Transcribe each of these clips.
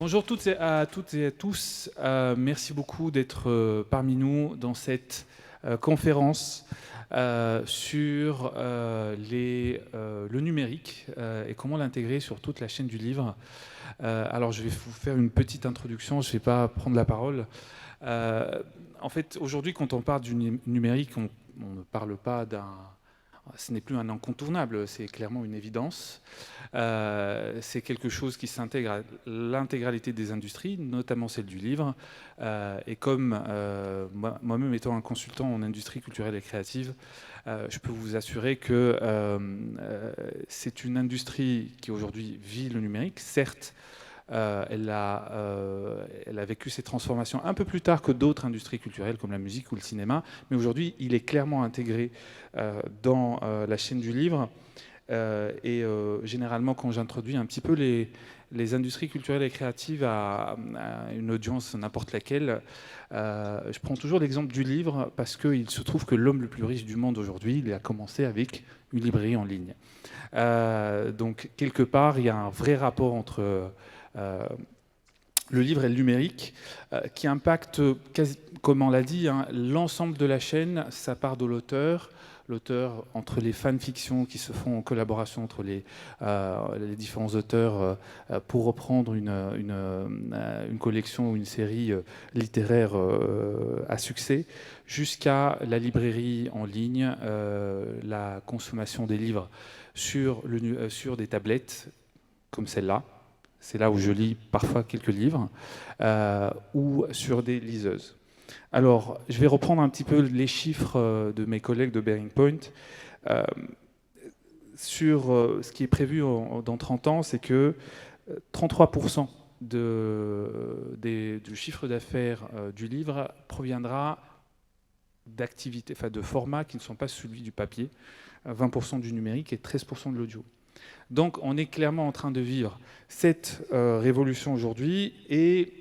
Bonjour toutes et à tous. Merci beaucoup d'être parmi nous dans cette conférence sur le numérique et comment l'intégrer sur toute la chaîne du livre. Alors, je vais vous faire une petite introduction, je ne vais pas prendre la parole. En fait, aujourd'hui, quand on parle du numérique, on ne parle pas d'un... Ce n'est plus un incontournable, c'est clairement une évidence. C'est quelque chose qui s'intègre à l'intégralité des industries, notamment celle du livre. Et comme moi-même étant un consultant en industrie culturelle et créative, je peux vous assurer que c'est une industrie qui aujourd'hui vit le numérique. Certes, elle a vécu ces transformations un peu plus tard que d'autres industries culturelles comme la musique ou le cinéma, mais aujourd'hui, il est clairement intégré dans la chaîne du livre. Généralement, quand j'introduis un petit peu les industries culturelles et créatives à une audience n'importe laquelle, je prends toujours l'exemple du livre parce qu'il se trouve que l'homme le plus riche du monde aujourd'hui, il a commencé avec une librairie en ligne. Donc, quelque part, il y a un vrai rapport entre le livre et le numérique qui impacte, comme on l'a dit, hein, l'ensemble de la chaîne. Ça part de l'auteur, entre les fanfictions qui se font en collaboration entre les différents auteurs pour reprendre une collection ou une série littéraire à succès, jusqu'à la librairie en ligne, la consommation des livres sur des tablettes comme celle-là. C'est là où je lis parfois quelques livres, ou sur des liseuses. Alors, je vais reprendre un petit peu les chiffres de mes collègues de Bearing Point. Sur ce qui est prévu dans 30 ans, c'est que 33% du chiffre d'affaires du livre proviendra d'activités, enfin de formats qui ne sont pas celui du papier, 20% du numérique et 13% de l'audio. Donc on est clairement en train de vivre cette révolution aujourd'hui, et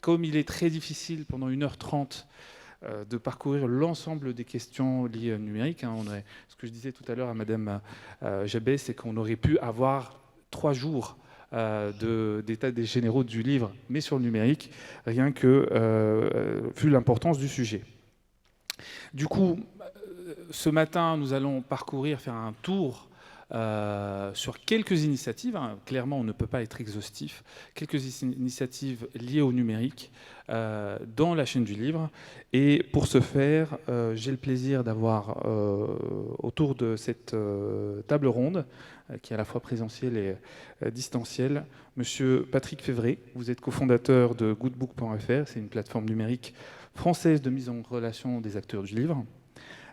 comme il est très difficile pendant 1h30 de parcourir l'ensemble des questions liées au numérique, hein, ce que je disais tout à l'heure à Madame Jabet, c'est qu'on aurait pu avoir 3 jours d'état des généraux du livre, mais sur le numérique, rien que vu l'importance du sujet. Du coup, ce matin, nous allons faire un tour sur quelques initiatives. Hein. Clairement, on ne peut pas être exhaustif. Quelques initiatives liées au numérique dans la chaîne du livre. Et pour ce faire, j'ai le plaisir d'avoir autour de cette table ronde, qui est à la fois présentielle et distancielle, Monsieur Patrick Févret. Vous êtes cofondateur de goodbook.fr. C'est une plateforme numérique française de mise en relation des acteurs du livre.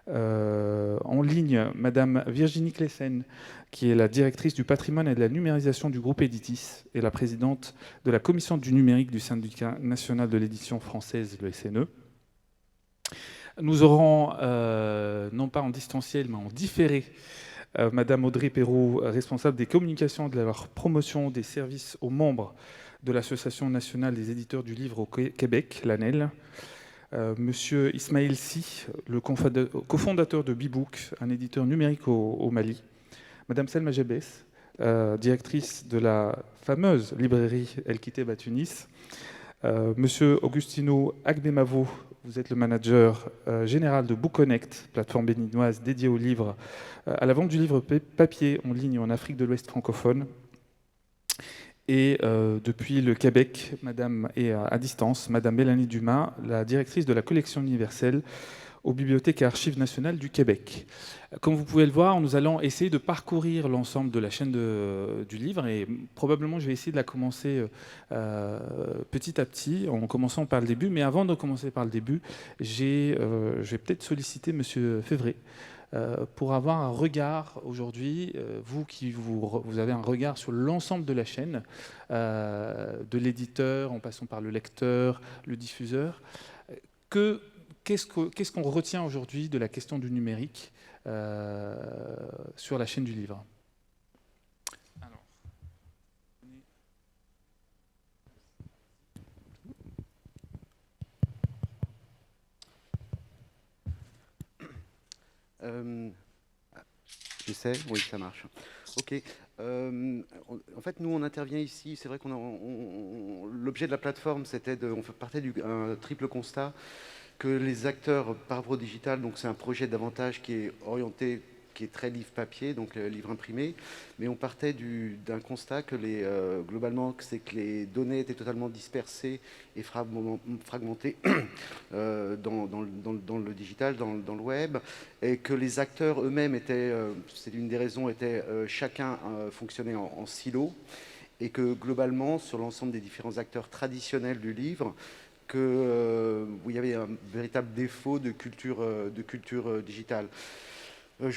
En ligne, Madame Virginie Clessen, qui est la directrice du patrimoine et de la numérisation du groupe Editis et la présidente de la commission du numérique du syndicat national de l'édition française, le SNE. Nous aurons, non pas en distanciel, mais en différé, Madame Audrey Perrault, responsable des communications et de la promotion des services aux membres de l'Association nationale des éditeurs du livre au Québec, l'ANEL. Monsieur Ismaël Si, le cofondateur de Bebook, un éditeur numérique au Mali. Madame Selma Jebès, directrice de la fameuse librairie El Kiteb à Tunis. Monsieur Augustino Agdemavo, vous êtes le manager général de BookConnect, plateforme béninoise dédiée aux livres, à la vente du livre papier en ligne en Afrique de l'Ouest francophone. Et depuis le Québec, et à distance, Madame Mélanie Dumas, la directrice de la collection universelle aux Bibliothèques et Archives nationales du Québec. Comme vous pouvez le voir, nous allons essayer de parcourir l'ensemble de la chaîne du livre, et probablement je vais essayer de la commencer petit à petit, en commençant par le début. Mais avant de commencer par le début, je vais peut-être solliciter Monsieur Févret pour avoir un regard aujourd'hui, vous avez un regard sur l'ensemble de la chaîne, de l'éditeur en passant par le lecteur, le diffuseur. Qu'est-ce qu'on retient aujourd'hui de la question du numérique sur la chaîne du livre ? Je sais, oui, ça marche. Ok. En fait, nous, on intervient ici. C'est vrai l'objet de la plateforme, on partait d'un triple constat que les acteurs par rapport au digital, donc c'est un projet davantage qui est orienté, qui est très livre papier, donc livre imprimé, mais on partait d'un constat que globalement, c'est que les données étaient totalement dispersées et fragmentées dans le digital, dans le web, et que les acteurs eux-mêmes c'est une des raisons, chacun fonctionnait en silo, et que globalement, sur l'ensemble des différents acteurs traditionnels du livre, où il y avait un véritable défaut de culture digitale. On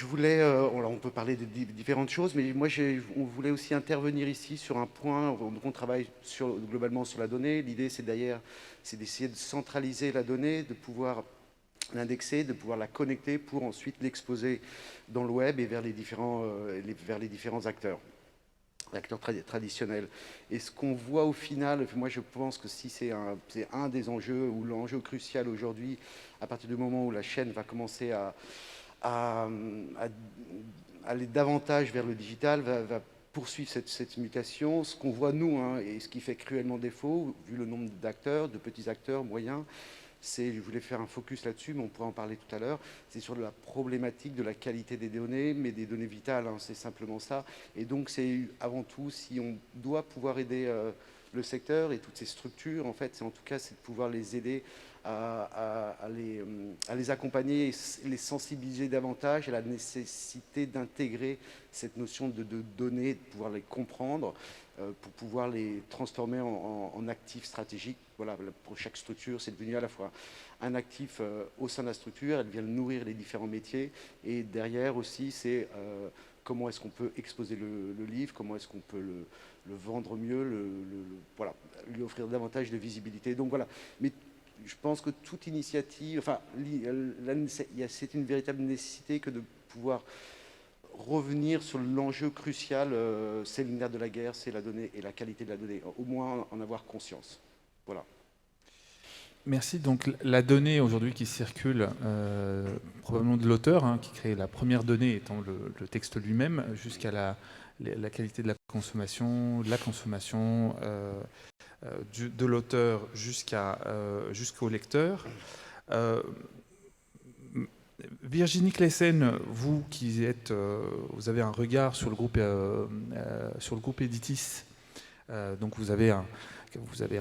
peut parler de différentes choses, mais on voulait aussi intervenir ici sur un point. On travaille globalement sur la donnée. L'idée, c'est d'essayer de centraliser la donnée, de pouvoir l'indexer, de pouvoir la connecter pour ensuite l'exposer dans le web et vers les différents acteurs traditionnels. Et ce qu'on voit au final, moi je pense que si c'est un des enjeux, ou l'enjeu crucial aujourd'hui, à partir du moment où la chaîne va commencer à aller davantage vers le digital, va poursuivre cette mutation. Ce qu'on voit nous, et ce qui fait cruellement défaut, vu le nombre d'acteurs, de petits acteurs, moyens, je voulais faire un focus là-dessus, mais on pourra en parler tout à l'heure, c'est sur la problématique de la qualité des données, mais des données vitales, c'est simplement ça. Et donc c'est avant tout, si on doit pouvoir aider le secteur et toutes ces structures, en fait, c'est de pouvoir les aider à les accompagner et les sensibiliser davantage à la nécessité d'intégrer cette notion de données, de pouvoir les comprendre, pour pouvoir les transformer en actifs stratégiques. Voilà, pour chaque structure, c'est devenu à la fois un actif au sein de la structure, elle vient nourrir les différents métiers, et derrière aussi, c'est comment est-ce qu'on peut exposer le livre, comment est-ce qu'on peut le vendre mieux, voilà, lui offrir davantage de visibilité. Donc voilà, mais je pense que toute initiative, c'est une véritable nécessité que de pouvoir revenir sur l'enjeu crucial, c'est le nerf de la guerre, c'est la donnée et la qualité de la donnée, au moins en avoir conscience. Voilà. Merci. Donc la donnée aujourd'hui qui circule, probablement de l'auteur, qui crée la première donnée étant le texte lui-même, jusqu'à la qualité de la consommation, de l'auteur jusqu'au lecteur. Virginie Claessens, vous avez un regard sur le groupe Editis, donc vous avez un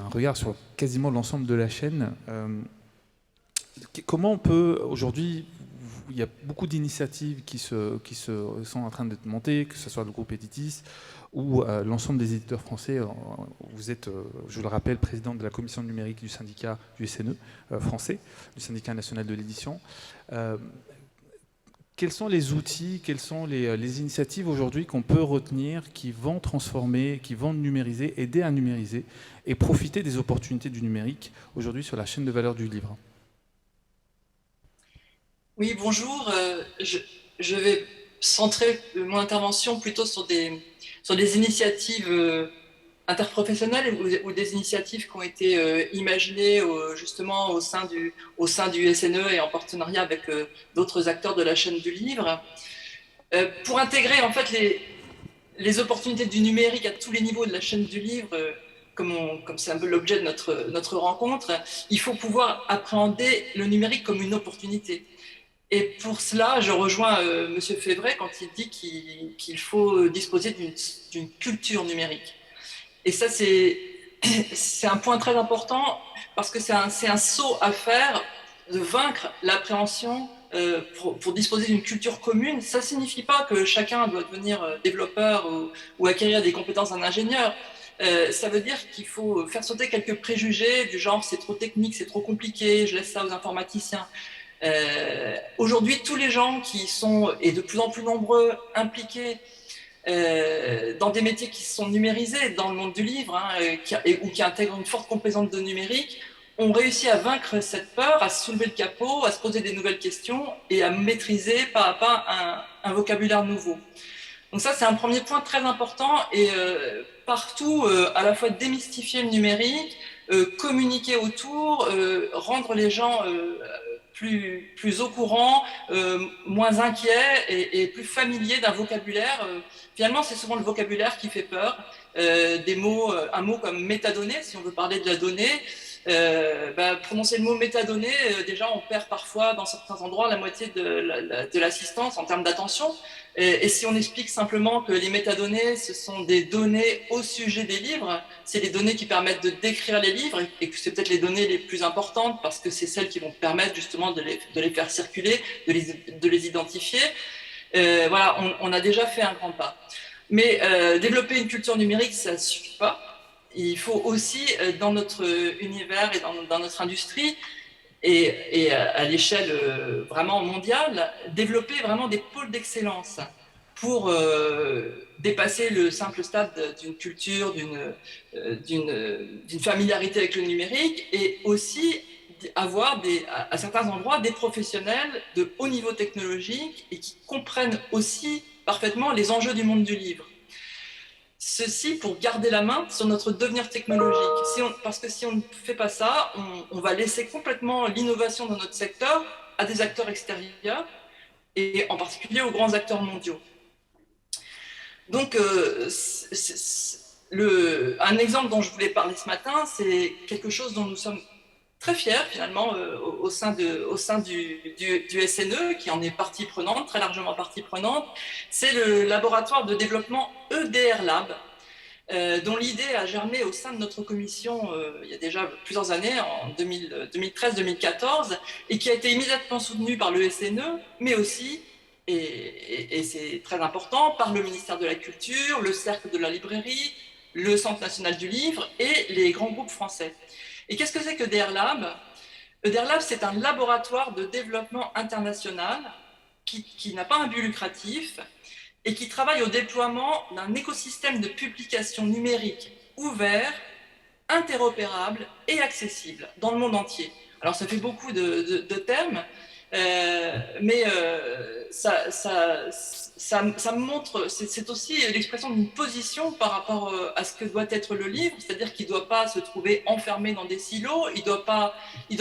regard sur quasiment l'ensemble de la chaîne. Comment on peut aujourd'hui, il y a beaucoup d'initiatives qui sont en train d'être montées, que ce soit le groupe Editis ou l'ensemble des éditeurs français. Vous êtes, je le rappelle, président de la commission numérique du syndicat du SNE français, du syndicat national de l'édition. Quels sont les outils, quelles sont les initiatives aujourd'hui qu'on peut retenir qui vont transformer, qui vont numériser, aider à numériser et profiter des opportunités du numérique aujourd'hui sur la chaîne de valeur du livre? Oui, bonjour. Je vais centrer mon intervention plutôt sur des initiatives interprofessionnelles ou des initiatives qui ont été imaginées justement au sein du SNE et en partenariat avec d'autres acteurs de la chaîne du livre, pour intégrer en fait les opportunités du numérique à tous les niveaux de la chaîne du livre. Comme c'est un peu l'objet de notre rencontre, il faut pouvoir appréhender le numérique comme une opportunité. Et pour cela, je rejoins M. Févret quand il dit qu'il faut disposer d'une culture numérique. Et ça, c'est un point très important parce que c'est un saut à faire de vaincre l'appréhension pour disposer d'une culture commune. Ça ne signifie pas que chacun doit devenir développeur ou acquérir des compétences d'un ingénieur. Ça veut dire qu'il faut faire sauter quelques préjugés du genre c'est trop technique, c'est trop compliqué, je laisse ça aux informaticiens. Aujourd'hui, tous les gens qui sont, et de plus en plus nombreux, impliqués dans des métiers qui sont numérisés dans le monde du livre, ou qui intègrent une forte composante de numérique, ont réussi à vaincre cette peur, à soulever le capot, à se poser des nouvelles questions et à maîtriser pas à pas un vocabulaire nouveau. Donc ça, c'est un premier point très important, et partout, à la fois démystifier le numérique, communiquer autour, rendre les gens plus au courant, moins inquiets et plus familiers d'un vocabulaire. Finalement, c'est souvent le vocabulaire qui fait peur. Des mots, un mot comme métadonnée, si on veut parler de la donnée, prononcer le mot métadonnée, déjà on perd parfois dans certains endroits la moitié de l'assistance en termes d'attention. Et si on explique simplement que les métadonnées, ce sont des données au sujet des livres, c'est les données qui permettent de décrire les livres et que c'est peut-être les données les plus importantes parce que c'est celles qui vont permettre justement de les faire circuler, de les identifier. Voilà, on a déjà fait un grand pas. Mais développer une culture numérique, ça ne suffit pas. Il faut aussi, dans notre univers et dans notre industrie, et à l'échelle vraiment mondiale, développer vraiment des pôles d'excellence pour dépasser le simple stade d'une culture, d'une familiarité avec le numérique, et aussi avoir à certains endroits des professionnels de haut niveau technologique et qui comprennent aussi parfaitement les enjeux du monde du livre. Ceci pour garder la main sur notre devenir technologique. Parce que si on ne fait pas ça, on va laisser complètement l'innovation dans notre secteur à des acteurs extérieurs et en particulier aux grands acteurs mondiaux. Donc, un exemple dont je voulais parler ce matin, c'est quelque chose dont nous sommes très fiers finalement au sein du SNE, qui en est partie prenante, très largement partie prenante. C'est le laboratoire de développement EDR Lab, dont l'idée a germé au sein de notre commission il y a déjà plusieurs années, en 2013-2014, et qui a été immédiatement soutenue par le SNE, mais aussi, et c'est très important, par le ministère de la Culture, le Cercle de la Librairie, le Centre national du livre et les grands groupes français. Et qu'est-ce que c'est que EDR Lab ? EDR Lab, c'est un laboratoire de développement international qui n'a pas un but lucratif et qui travaille au déploiement d'un écosystème de publication numérique ouvert, interopérable et accessible dans le monde entier. Alors ça fait beaucoup de termes, mais ça me montre, c'est aussi l'expression d'une position par rapport à ce que doit être le livre, c'est-à-dire qu'il ne doit pas se trouver enfermé dans des silos, il doit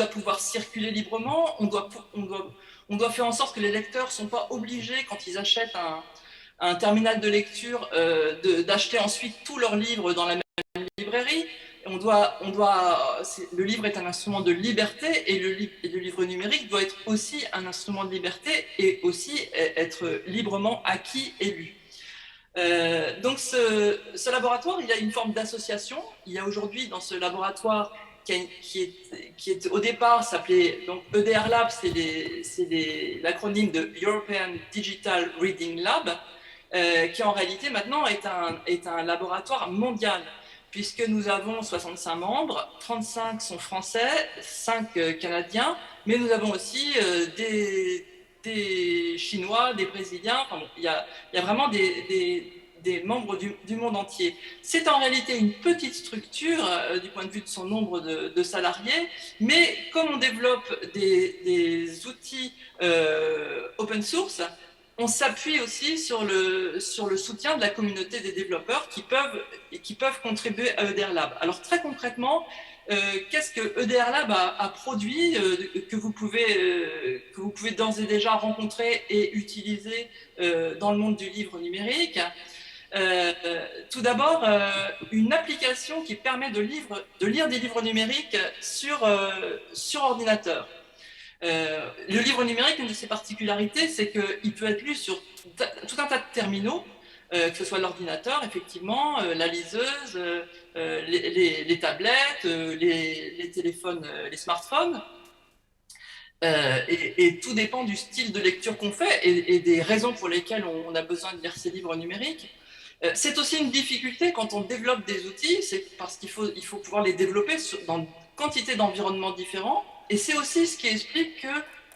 pouvoir circuler librement, on doit faire en sorte que les lecteurs ne sont pas obligés, quand ils achètent un terminal de lecture, d'acheter ensuite tous leurs livres dans la même librairie. Le livre est un instrument de liberté et le livre numérique doit être aussi un instrument de liberté et aussi être librement acquis et lu. Donc ce laboratoire, il y a une forme d'association. Il y a aujourd'hui dans ce laboratoire qui est au départ s'appelait donc EDR Lab, c'est l'acronyme de European Digital Reading Lab, qui en réalité maintenant est un laboratoire mondial, puisque nous avons 65 membres, 35 sont français, 5 canadiens, mais nous avons aussi des Chinois, des Brésiliens, enfin bon, il y a vraiment des membres du monde entier. C'est en réalité une petite structure du point de vue de son nombre de salariés, mais comme on développe des outils open source, on s'appuie aussi sur le soutien de la communauté des développeurs qui peuvent contribuer à EDR Lab. Alors très concrètement, qu'est-ce que EDR Lab a produit que vous pouvez d'ores et déjà rencontrer et utiliser dans le monde du livre numérique ? Tout d'abord, une application qui permet de lire des livres numériques sur ordinateur. Le livre numérique, une de ses particularités, c'est qu'il peut être lu sur tout un tas de terminaux, que ce soit l'ordinateur, effectivement, la liseuse, les tablettes, les téléphones, les smartphones. Et tout dépend du style de lecture qu'on fait et des raisons pour lesquelles on a besoin de lire ces livres numériques. C'est aussi une difficulté quand on développe des outils, c'est parce qu'il faut pouvoir les développer dans une quantité d'environnements différents. Et c'est aussi ce qui explique que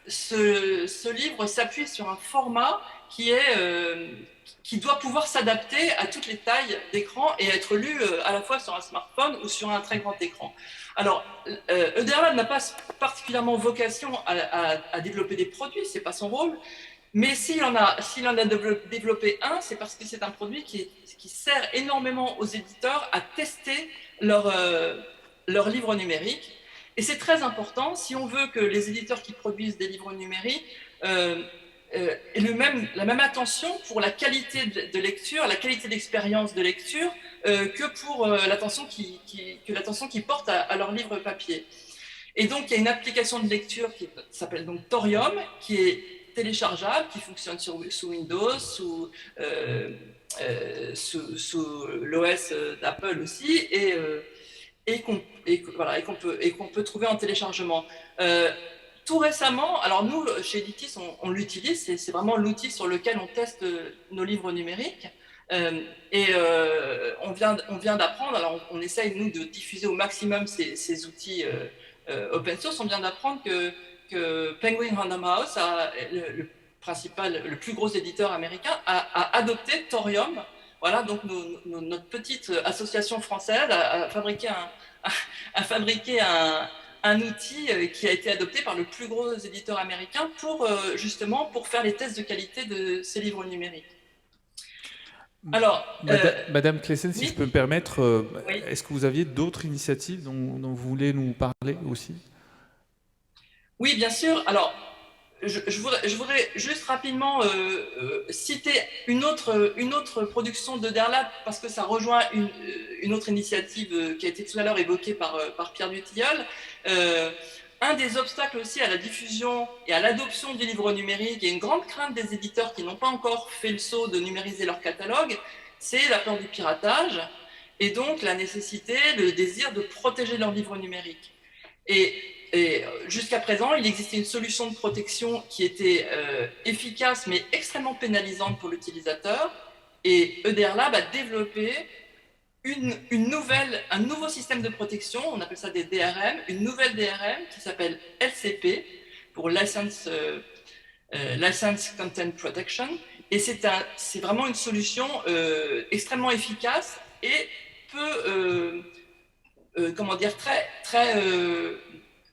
ce livre s'appuie sur un format qui doit pouvoir s'adapter à toutes les tailles d'écran et être lu à la fois sur un smartphone ou sur un très grand écran. Alors, EDR Lab n'a pas particulièrement vocation à développer des produits, ce n'est pas son rôle, mais s'il en a développé un, c'est parce que c'est un produit qui sert énormément aux éditeurs à tester leur livre numérique. Et c'est très important si on veut que les éditeurs qui produisent des livres numériques aient la même attention pour la qualité de lecture, la qualité d'expérience de lecture, que pour l'attention qu'ils portent à leurs livres papier. Et donc, il y a une application de lecture qui s'appelle donc Thorium, qui est téléchargeable, qui fonctionne sous Windows, sous l'OS d'Apple aussi, et qu'on peut trouver en téléchargement. Tout récemment, alors nous, chez Editis, on l'utilise, c'est vraiment l'outil sur lequel on teste nos livres numériques. On vient d'apprendre, alors on essaye, nous, de diffuser au maximum ces outils open source. On vient d'apprendre que Penguin Random House, le plus gros éditeur américain, a adopté Thorium. Voilà, donc notre petite association française a fabriqué un outil qui a été adopté par le plus gros éditeur américain justement pour faire les tests de qualité de ces livres numériques. Alors, Madame Claessens, si oui, je peux me permettre, oui. est-ce que vous aviez d'autres initiatives dont vous voulez nous parler aussi? Oui, bien sûr. Alors, je voudrais juste rapidement citer une autre production de Derlab, parce que ça rejoint une autre initiative qui a été tout à l'heure évoquée par Pierre Dutilleul. Un des obstacles aussi à la diffusion et à l'adoption du livre numérique, et une grande crainte des éditeurs qui n'ont pas encore fait le saut de numériser leur catalogue, c'est la peur du piratage, et donc la nécessité, le désir de protéger leur livre numérique. Et jusqu'à présent, il existait une solution de protection qui était efficace mais extrêmement pénalisante pour l'utilisateur. Et Derlab a développé un nouveau système de protection, on appelle ça des DRM, une nouvelle DRM qui s'appelle LCP, pour License Content Protection. Et c'est vraiment une solution extrêmement efficace et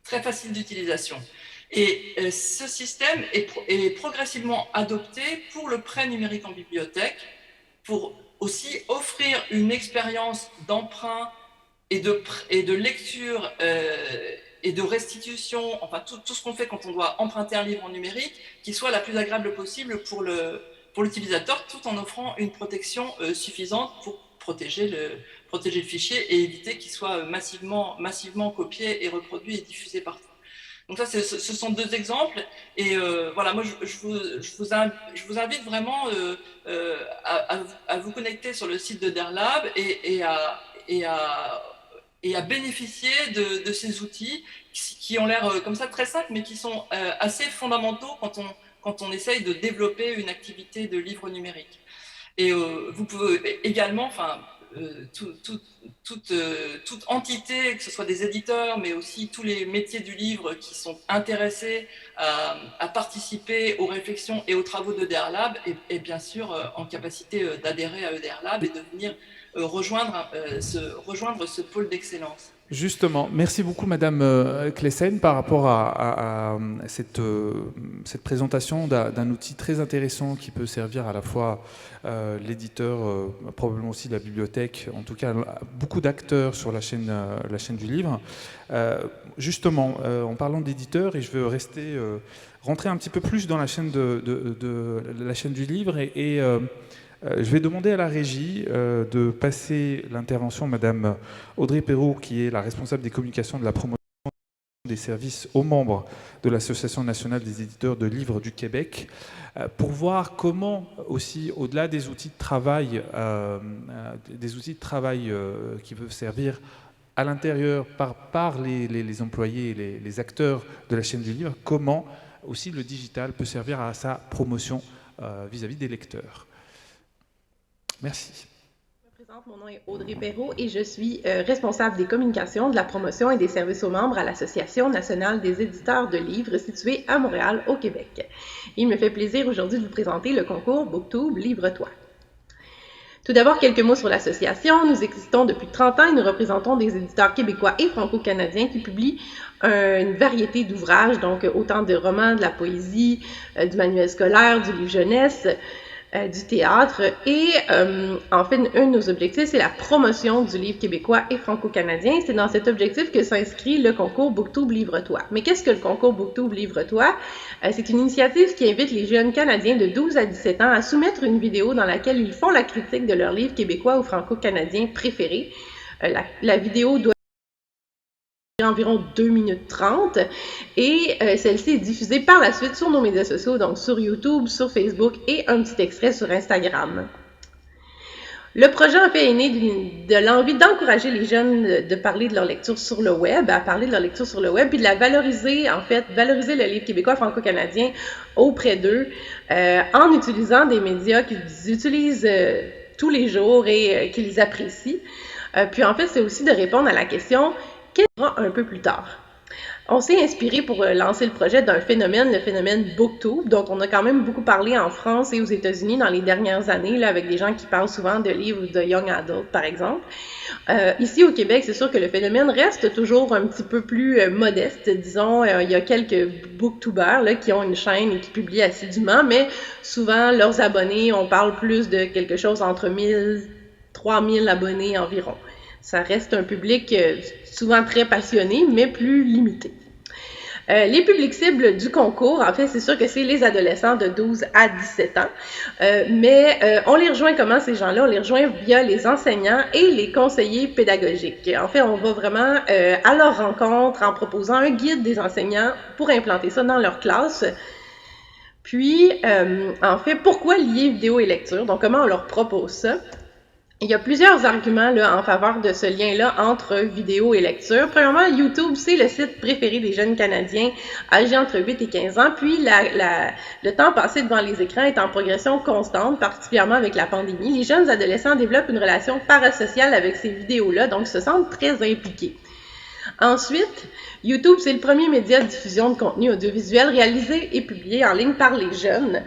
très facile d'utilisation. Et ce système est progressivement adopté pour le prêt numérique en bibliothèque, pour aussi offrir une expérience d'emprunt et de lecture et de restitution, enfin tout ce qu'on fait quand on doit emprunter un livre en numérique, qui soit la plus agréable possible pour l'utilisateur, tout en offrant une protection suffisante pour protéger le fichier et éviter qu'il soit massivement copié et reproduit et diffusé partout. Donc ça, ce sont deux exemples. Et voilà, moi, je vous invite vraiment à vous connecter sur le site de Derlab et à bénéficier de ces outils qui ont l'air comme ça très simples, mais qui sont assez fondamentaux quand on essaye de développer une activité de livre numérique. Et vous pouvez également, toute entité, que ce soit des éditeurs, mais aussi tous les métiers du livre qui sont intéressés à participer aux réflexions et aux travaux de Derlab, et bien sûr en capacité d'adhérer à Derlab et de venir rejoindre ce pôle d'excellence. Justement, merci beaucoup Madame Claessens par rapport à cette présentation d'un outil très intéressant qui peut servir à la fois l'éditeur, probablement aussi la bibliothèque, en tout cas beaucoup d'acteurs sur la chaîne du livre. Justement, en parlant d'éditeurs, et je veux rentrer un petit peu plus dans la chaîne la chaîne du livre et je vais demander à la régie de passer l'intervention de Madame Audrey Perrault, qui est la responsable des communications de la promotion des services aux membres de l'Association nationale des éditeurs de livres du Québec, pour voir comment aussi, au-delà des outils de travail, qui peuvent servir à l'intérieur par les employés et les acteurs de la chaîne du livre, comment aussi le digital peut servir à sa promotion vis-à-vis des lecteurs. Merci. Je me présente, mon nom est Audrey Perrault et je suis responsable des communications, de la promotion et des services aux membres à l'Association nationale des éditeurs de livres située à Montréal, au Québec. Il me fait plaisir aujourd'hui de vous présenter le concours Booktube Livre-toi. Tout d'abord, quelques mots sur l'association. Nous existons depuis 30 ans et nous représentons des éditeurs québécois et franco-canadiens qui publient une variété d'ouvrages, donc autant de romans, de la poésie, du manuel scolaire, du livre jeunesse. du théâtre. Et en fait, un de nos objectifs, c'est la promotion du livre québécois et franco-canadien. C'est dans cet objectif que s'inscrit le concours BookTube Livre-toi. Mais qu'est-ce que le concours BookTube Livre-toi? C'est une initiative qui invite les jeunes Canadiens de 12 à 17 ans à soumettre une vidéo dans laquelle ils font la critique de leur livre québécois ou franco-canadien préféré. La vidéo doit environ 2 minutes 30 et celle-ci est diffusée par la suite sur nos médias sociaux, donc sur YouTube, sur Facebook et un petit extrait sur Instagram. Le projet en fait est né de l'envie d'encourager les jeunes de parler de leur lecture sur le web, à parler de leur lecture sur le web, puis de la valoriser, en fait, valoriser le livre québécois franco-canadien auprès d'eux en utilisant des médias qu'ils utilisent tous les jours et qu'ils apprécient. Puis en fait, c'est aussi de répondre à la question qu'elle sera un peu plus tard. On s'est inspiré pour lancer le projet d'un phénomène, le phénomène BookTube, dont on a quand même beaucoup parlé en France et aux États-Unis dans les dernières années, là, avec des gens qui parlent souvent de livres de Young Adult, par exemple. Ici au Québec, c'est sûr que le phénomène reste toujours un petit peu plus modeste, disons. Il y a quelques booktubers là, qui ont une chaîne et qui publient assidûment, mais souvent, leurs abonnés, on parle plus de quelque chose entre 1000 3000 abonnés environ. Ça reste un public souvent très passionné, mais plus limité. Les publics cibles du concours, en fait, c'est sûr que c'est les adolescents de 12 à 17 ans, mais on les rejoint comment ces gens-là? On les rejoint via les enseignants et les conseillers pédagogiques. En fait, on va vraiment à leur rencontre en proposant un guide des enseignants pour implanter ça dans leur classe. Puis, en fait, pourquoi lier vidéo et lecture? Donc, comment on leur propose ça? Il y a plusieurs arguments là, en faveur de ce lien-là entre vidéo et lecture. Premièrement, YouTube, c'est le site préféré des jeunes Canadiens âgés entre 8 et 15 ans. Puis, le temps passé devant les écrans est en progression constante, particulièrement avec la pandémie. Les jeunes adolescents développent une relation parasociale avec ces vidéos-là, donc se sentent très impliqués. Ensuite, YouTube, c'est le premier média de diffusion de contenu audiovisuel réalisé et publié en ligne par les jeunes.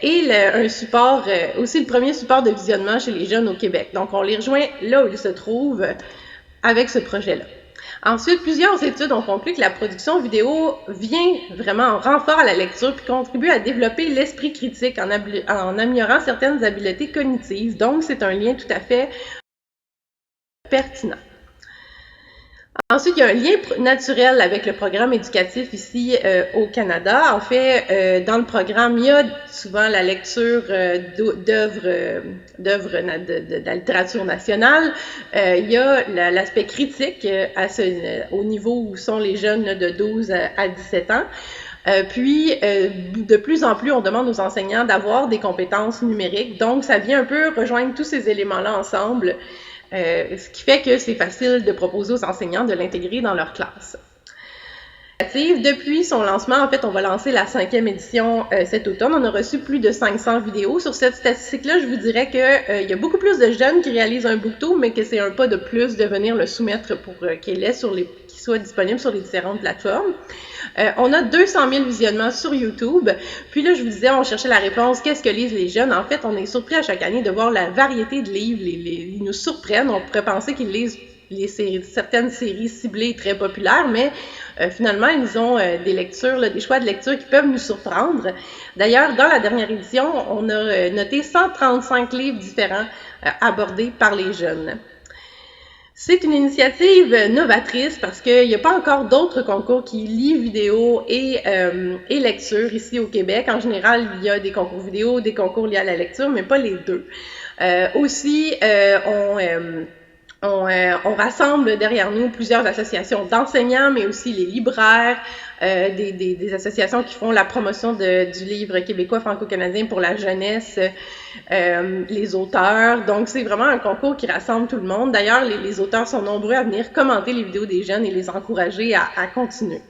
Et un support, aussi le premier support de visionnement chez les jeunes au Québec. Donc, on les rejoint là où ils se trouvent avec ce projet-là. Ensuite, plusieurs études ont conclu que la production vidéo vient vraiment en renfort à la lecture puis contribue à développer l'esprit critique en améliorant certaines habiletés cognitives. Donc, c'est un lien tout à fait pertinent. Ensuite, il y a un lien naturel avec le programme éducatif ici au Canada. En fait, dans le programme, il y a souvent la lecture d'œuvres de la littérature nationale. Il y a l'aspect critique au niveau où sont les jeunes de 12 à 17 ans. Puis, de plus en plus, on demande aux enseignants d'avoir des compétences numériques. Donc, ça vient un peu rejoindre tous ces éléments-là ensemble. Ce qui fait que c'est facile de proposer aux enseignants de l'intégrer dans leur classe. Depuis son lancement, en fait, on va lancer la 5e édition cet automne. On a reçu plus de 500 vidéos. Sur cette statistique-là, je vous dirais qu'il y a beaucoup plus de jeunes qui réalisent un BookTube, mais que c'est un pas de plus de venir le soumettre pour qu'il soit disponible sur les différentes plateformes. On a 200 000 visionnements sur YouTube. Puis là, je vous disais, on cherchait la réponse, qu'est-ce que lisent les jeunes? En fait, on est surpris à chaque année de voir la variété de livres. Ils nous surprennent. On pourrait penser qu'ils lisent certaines séries ciblées très populaires, mais finalement, ils ont des lectures, des choix de lecture qui peuvent nous surprendre. D'ailleurs, dans la dernière édition, on a noté 135 livres différents abordés par les jeunes. C'est une initiative novatrice parce qu'il n'y a pas encore d'autres concours qui lient vidéo et lecture ici au Québec. En général, il y a des concours vidéo, des concours liés à la lecture, mais pas les deux. On rassemble derrière nous plusieurs associations d'enseignants, mais aussi les libraires, des associations qui font la promotion du livre québécois franco-canadien pour la jeunesse, les auteurs. Donc, c'est vraiment un concours qui rassemble tout le monde. D'ailleurs, les auteurs sont nombreux à venir commenter les vidéos des jeunes et les encourager à continuer.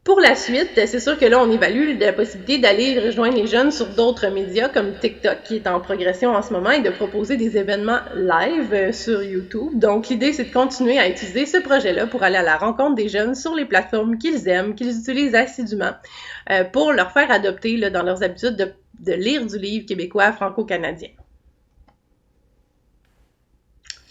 Pour la suite, c'est sûr que là, on évalue la possibilité d'aller rejoindre les jeunes sur d'autres médias comme TikTok, qui est en progression en ce moment, et de proposer des événements live sur YouTube. Donc, l'idée, c'est de continuer à utiliser ce projet-là pour aller à la rencontre des jeunes sur les plateformes qu'ils aiment, qu'ils utilisent assidûment, pour leur faire adopter là, dans leurs habitudes de lire du livre québécois franco-canadien.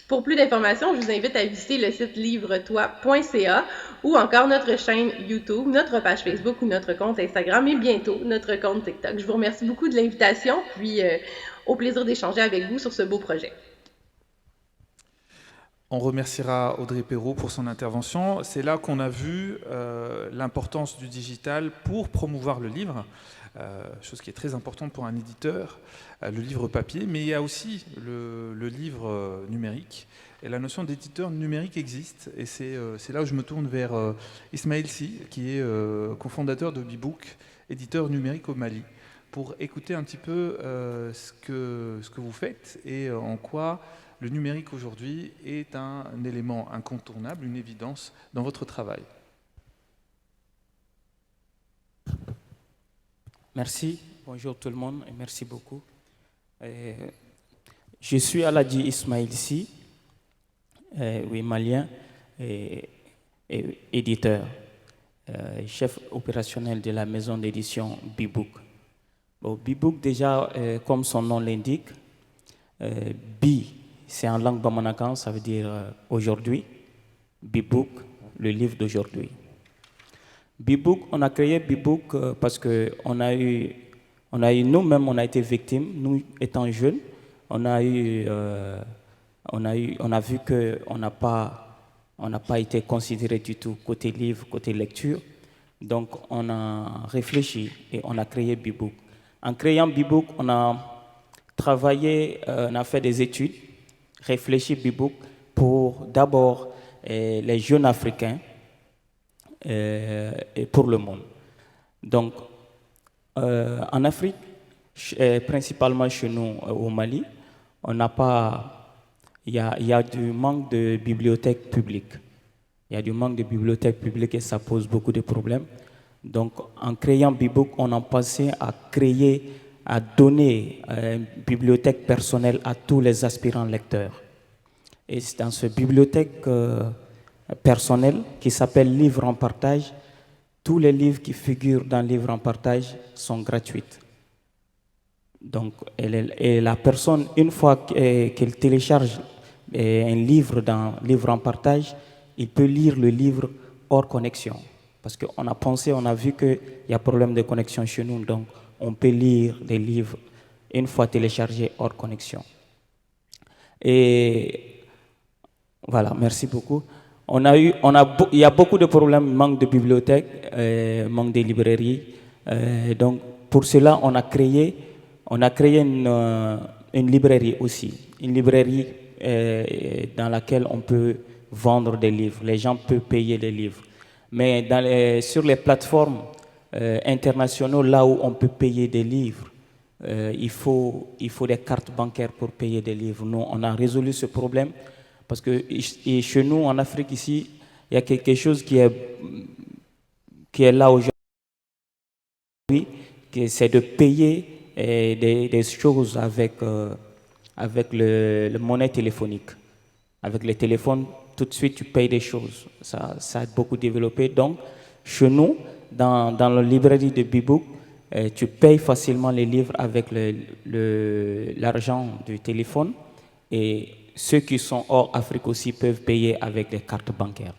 Pour plus d'informations, je vous invite à visiter le site livretoi.ca ou encore notre chaîne YouTube, notre page Facebook ou notre compte Instagram et bientôt notre compte TikTok. Je vous remercie beaucoup de l'invitation, puis au plaisir d'échanger avec vous sur ce beau projet. On remerciera Audrey Perrault pour son intervention. C'est là qu'on a vu l'importance du digital pour promouvoir le livre, chose qui est très importante pour un éditeur, le livre papier, mais il y a aussi le livre numérique. Et la notion d'éditeur numérique existe, et c'est là où je me tourne vers Ismaël Sy, qui est cofondateur de Bebook, éditeur numérique au Mali, pour écouter un petit peu ce que vous faites et en quoi le numérique aujourd'hui est un élément incontournable, une évidence dans votre travail. Merci, bonjour tout le monde et merci beaucoup. Je suis Aladji Ismaël Sy, oui, malien et éditeur, chef opérationnel de la maison d'édition Bebook. Bon, Bebook déjà, comme son nom l'indique, Bi, c'est en langue bamanakan, ça veut dire aujourd'hui. Bebook, le livre d'aujourd'hui. Bebook, on a créé Bebook parce que on a eu nous-mêmes, on a été victimes, nous étant jeunes, on a vu que on n'a pas été considéré du tout côté livre, côté lecture. Donc on a réfléchi et on a créé Bebook. En créant Bebook, on a travaillé, on a fait des études, réfléchi Bebook pour d'abord les jeunes Africains et pour le monde. Donc, en Afrique, principalement chez nous au Mali, on n'a pas, il y a du manque de bibliothèques publiques. Il y a du manque de bibliothèques publiques et ça pose beaucoup de problèmes. Donc, en créant Bebook, on a pensé à créer, à donner une bibliothèque personnelle à tous les aspirants lecteurs. Et c'est dans cette bibliothèque personnelle qui s'appelle Livre en partage. Tous les livres qui figurent dans Livre en partage sont gratuits. Donc, et la personne, une fois qu'elle télécharge un livre dans Livre en partage, il peut lire le livre hors connexion. Parce qu'on a pensé, on a vu qu'il y a problème de connexion chez nous, donc on peut lire des livres une fois téléchargés hors connexion. Et voilà, merci beaucoup. Il y a beaucoup de problèmes, manque de bibliothèques, manque de librairies. Donc pour cela, on a créé une librairie aussi, une librairie dans laquelle on peut vendre des livres. Les gens peuvent payer des livres. Mais sur les plateformes internationales, là où on peut payer des livres, il faut des cartes bancaires pour payer des livres. Nous, on a résolu ce problème parce que chez nous, en Afrique, ici, il y a quelque chose qui est là aujourd'hui, c'est de payer des choses avec le monnaie téléphonique. Avec les téléphones, tout de suite, tu payes des choses. Ça a beaucoup développé. Donc, chez nous, dans la librairie de Bebook, tu payes facilement les livres avec l'argent du téléphone. Et ceux qui sont hors Afrique aussi peuvent payer avec des cartes bancaires.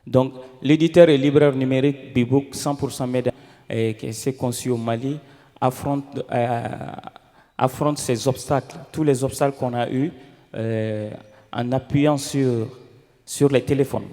Donc, l'éditeur et libraire numérique Bebook, 100% made, qui s'est conçu au Mali, affronte ces obstacles, tous les obstacles qu'on a eus, en appuyant sur les téléphones.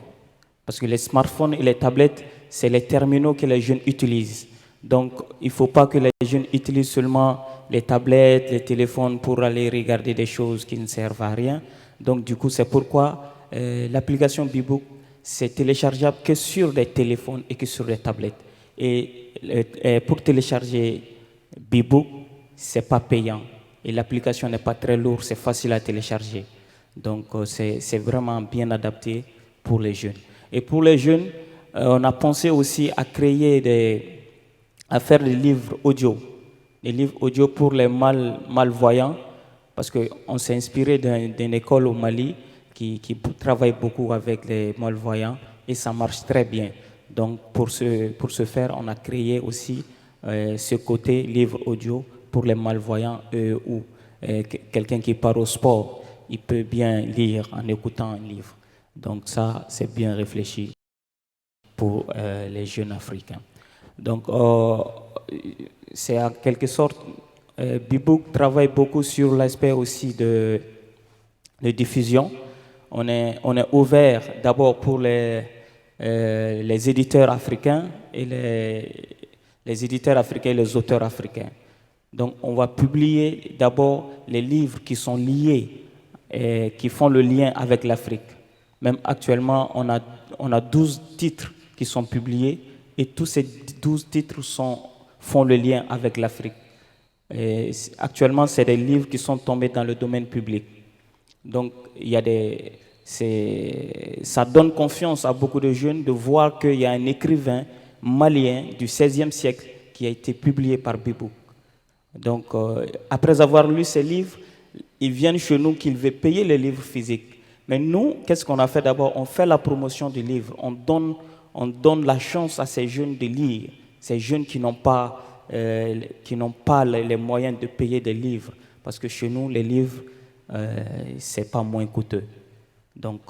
Parce que les smartphones et les tablettes, c'est les terminaux que les jeunes utilisent. Donc, il ne faut pas que les jeunes utilisent seulement les tablettes, les téléphones pour aller regarder des choses qui ne servent à rien. Donc, du coup, c'est pourquoi l'application Bebook, c'est téléchargeable que sur des téléphones et que sur des tablettes. Et pour télécharger Bebook, ce n'est pas payant. Et l'application n'est pas très lourde, c'est facile à télécharger. Donc, c'est vraiment bien adapté pour les jeunes. Et pour les jeunes, on a pensé aussi à à faire des livres audio. Des livres audio pour les malvoyants, parce qu'on s'est inspiré d'une école au Mali qui travaille beaucoup avec les malvoyants et ça marche très bien. Donc, pour ce faire, on a créé aussi ce côté livre audio pour les malvoyants ou quelqu'un qui part au sport il peut bien lire en écoutant un livre. Donc ça, c'est bien réfléchi pour les jeunes africains. Donc c'est en quelque sorte, Bebook travaille beaucoup sur l'aspect aussi de diffusion. On est ouvert d'abord pour les éditeurs africains et les éditeurs africains et les auteurs africains. Donc on va publier d'abord les livres qui sont liés et qui font le lien avec l'Afrique. Même actuellement, on a 12 titres qui sont publiés et tous ces 12 titres font le lien avec l'Afrique. Actuellement, c'est des livres qui sont tombés dans le domaine public. Donc, ça donne confiance à beaucoup de jeunes de voir qu'il y a un écrivain malien du XVIe siècle qui a été publié par Bebook. Donc, après avoir lu ces livres, ils viennent chez nous qu'ils veulent payer les livres physiques. Mais nous, qu'est-ce qu'on a fait d'abord? On fait la promotion du livre. On donne la chance à ces jeunes de lire. Ces jeunes qui n'ont pas les moyens de payer des livres. Parce que chez nous, les livres, c'est pas moins coûteux. Donc,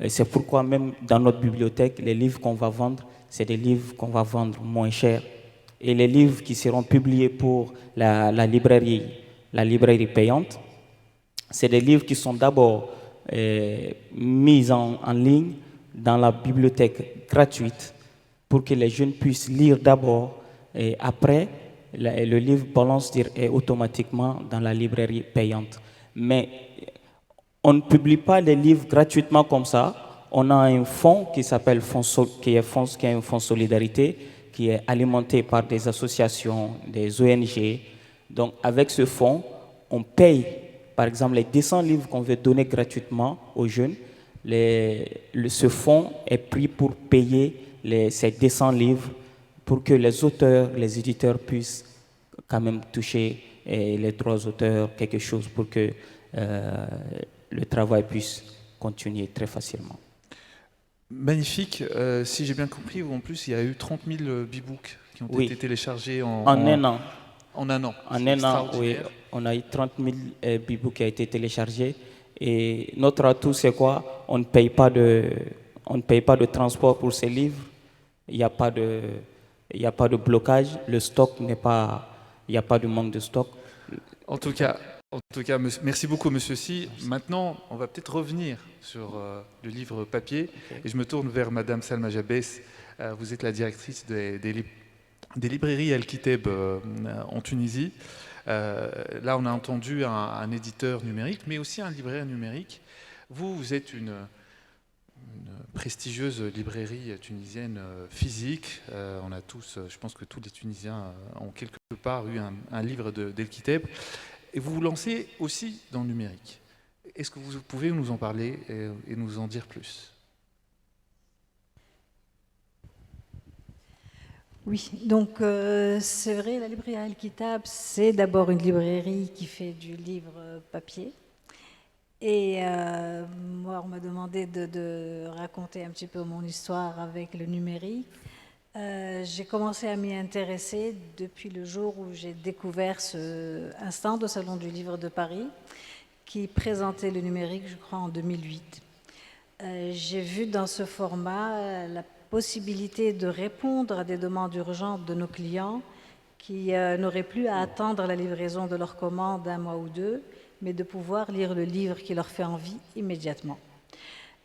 c'est pourquoi même dans notre bibliothèque, les livres qu'on va vendre, c'est des livres qu'on va vendre moins cher. Et les livres qui seront publiés pour la librairie payante, c'est des livres qui sont d'abord mis en ligne dans la bibliothèque gratuite pour que les jeunes puissent lire d'abord et après, le livre balance est automatiquement dans la librairie payante. Mais on ne publie pas les livres gratuitement comme ça. On a un fonds qui s'appelle un fonds Solidarité, qui est alimenté par des associations, des ONG. Donc, avec ce fonds, on paye, par exemple, les 200 livres qu'on veut donner gratuitement aux jeunes. Ce fonds est pris pour payer ces 200 livres pour que les auteurs, les éditeurs puissent quand même toucher les droits d'auteur, quelque chose pour que le travail puisse continuer très facilement. Magnifique. Si j'ai bien compris, en plus, il y a eu 30 000 bebooks qui ont été téléchargés en un an. En un an. En un an, oui. On a eu 30 000 bebooks qui ont été téléchargés. Et notre atout, c'est quoi? On ne paye pas de transport pour ces livres. Il n'y a pas de blocage. Le stock n'est pas... Il n'y a pas de manque de stock. En tout cas, merci beaucoup, Monsieur Si. Maintenant, on va peut-être revenir sur le livre papier. Okay. Et je me tourne vers Madame Salma Jabès. Vous êtes la directrice des librairies Al-Kiteb en Tunisie. Là, on a entendu un éditeur numérique, mais aussi un libraire numérique. Vous êtes une prestigieuse librairie tunisienne physique. On a tous, je pense que tous les Tunisiens ont quelque part eu un livre d'Al-Kiteb. Et vous vous lancez aussi dans le numérique. Est-ce que vous pouvez nous en parler et nous en dire plus? Oui, donc c'est vrai, la librairie Al-Kitab, c'est d'abord une librairie qui fait du livre papier. Et moi, on m'a demandé de raconter un petit peu mon histoire avec le numérique. J'ai commencé à m'y intéresser depuis le jour où j'ai découvert un stand au Salon du Livre de Paris qui présentait le numérique, je crois, en 2008. J'ai vu dans ce format la possibilité de répondre à des demandes urgentes de nos clients qui n'auraient plus à attendre la livraison de leur commande d'un mois ou deux, mais de pouvoir lire le livre qui leur fait envie immédiatement.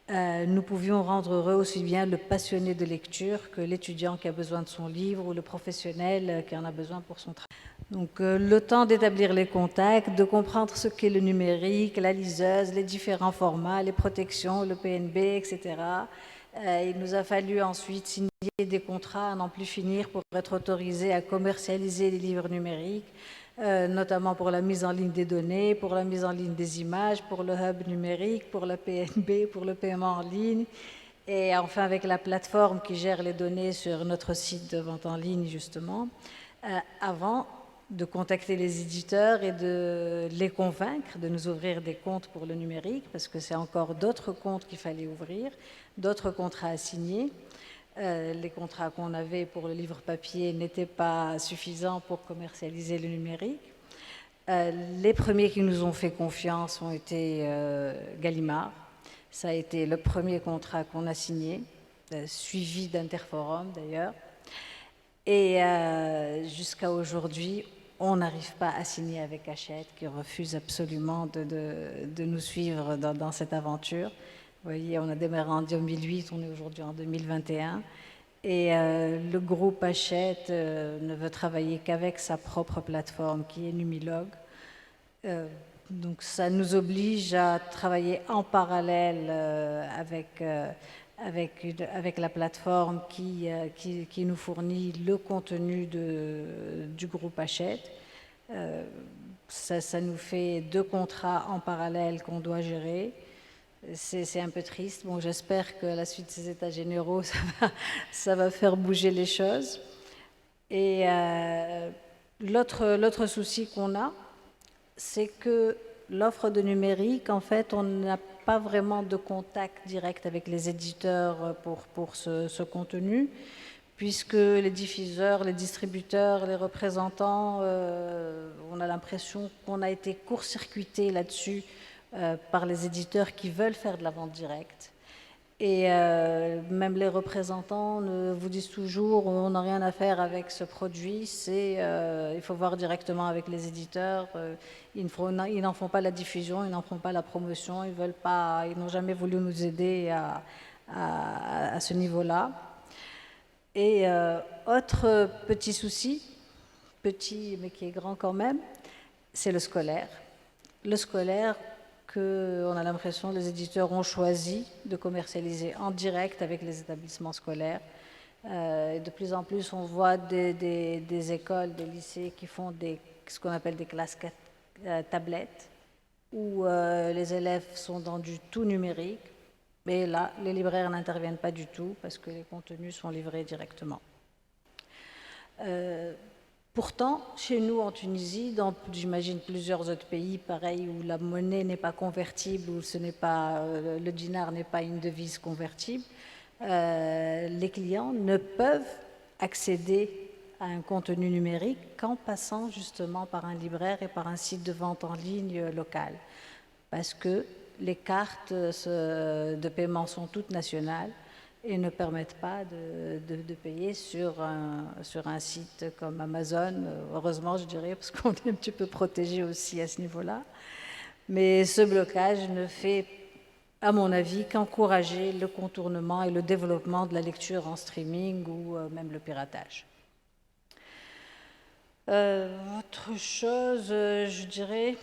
Nous pouvions rendre heureux aussi bien le passionné de lecture que l'étudiant qui a besoin de son livre ou le professionnel qui en a besoin pour son travail. Donc le temps d'établir les contacts, de comprendre ce qu'est le numérique, la liseuse, les différents formats, les protections, le PNB, etc. Il nous a fallu ensuite signer des contrats à n'en plus finir pour être autorisés à commercialiser les livres numériques, notamment pour la mise en ligne des données, pour la mise en ligne des images, pour le hub numérique, pour la PNB, pour le paiement en ligne, et enfin avec la plateforme qui gère les données sur notre site de vente en ligne, justement, avant de contacter les éditeurs et de les convaincre de nous ouvrir des comptes pour le numérique, parce que c'est encore d'autres comptes qu'il fallait ouvrir, d'autres contrats à signer. Les contrats qu'on avait pour le livre papier n'étaient pas suffisants pour commercialiser le numérique. Les premiers qui nous ont fait confiance ont été Gallimard. Ça a été le premier contrat qu'on a signé, suivi d'Interforum d'ailleurs. Et jusqu'à aujourd'hui, on n'arrive pas à signer avec Hachette, qui refuse absolument de nous suivre dans cette aventure. Vous voyez, on a démarré en 2008, on est aujourd'hui en 2021. Et le groupe Hachette ne veut travailler qu'avec sa propre plateforme, qui est Numilog. Donc ça nous oblige à travailler en parallèle avec la plateforme qui nous fournit le contenu du groupe Hachette. Ça nous fait 2 contrats en parallèle qu'on doit gérer. C'est un peu triste. Bon, j'espère qu'à la suite de ces états généraux, ça va faire bouger les choses. Et l'autre souci qu'on a, c'est que l'offre de numérique, en fait, on n'a pas vraiment de contact direct avec les éditeurs pour ce contenu, puisque les diffuseurs, les distributeurs, les représentants, on a l'impression qu'on a été court-circuité là-dessus par les éditeurs qui veulent faire de la vente directe. Et même les représentants vous disent toujours on n'a rien à faire avec ce produit, il faut voir directement avec les éditeurs, ils n'en font pas la diffusion, ils n'en font pas la promotion, ils n'ont jamais voulu nous aider à ce niveau-là. Et autre petit souci, petit mais qui est grand quand même, c'est le scolaire. Le scolaire, on a l'impression que les éditeurs ont choisi de commercialiser en direct avec les établissements scolaires. De plus en plus, on voit des écoles, des lycées qui font ce qu'on appelle des classes tablettes, où les élèves sont dans du tout numérique. Mais là, les libraires n'interviennent pas du tout parce que les contenus sont livrés directement. Pourtant, chez nous en Tunisie, dans j'imagine plusieurs autres pays, pareil, où la monnaie n'est pas convertible, où le dinar n'est pas une devise convertible, les clients ne peuvent accéder à un contenu numérique qu'en passant justement par un libraire et par un site de vente en ligne local. Parce que les cartes de paiement sont toutes nationales et ne permettent pas de payer sur un site comme Amazon. Heureusement, je dirais, parce qu'on est un petit peu protégé aussi à ce niveau-là. Mais ce blocage ne fait, à mon avis, qu'encourager le contournement et le développement de la lecture en streaming ou même le piratage. Autre chose, je dirais,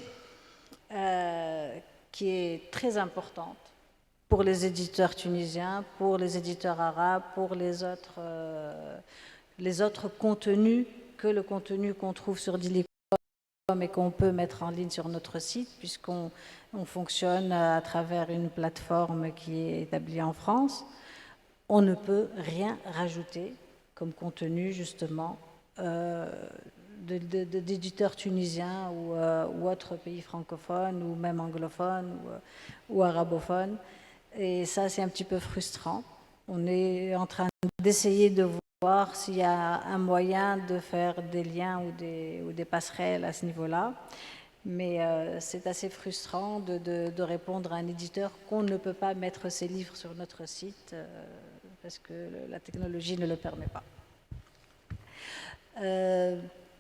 qui est très importante pour les éditeurs tunisiens, pour les éditeurs arabes, pour les autres contenus que le contenu qu'on trouve sur Dilicom et qu'on peut mettre en ligne sur notre site, puisqu'on fonctionne à travers une plateforme qui est établie en France. On ne peut rien rajouter comme contenu, justement, d'éditeurs tunisiens ou autres pays francophones, ou même anglophones ou arabophones. Et ça, c'est un petit peu frustrant. On est en train d'essayer de voir s'il y a un moyen de faire des liens ou des passerelles à ce niveau-là. Mais c'est assez frustrant de répondre à un éditeur qu'on ne peut pas mettre ses livres sur notre site parce que la technologie ne le permet pas.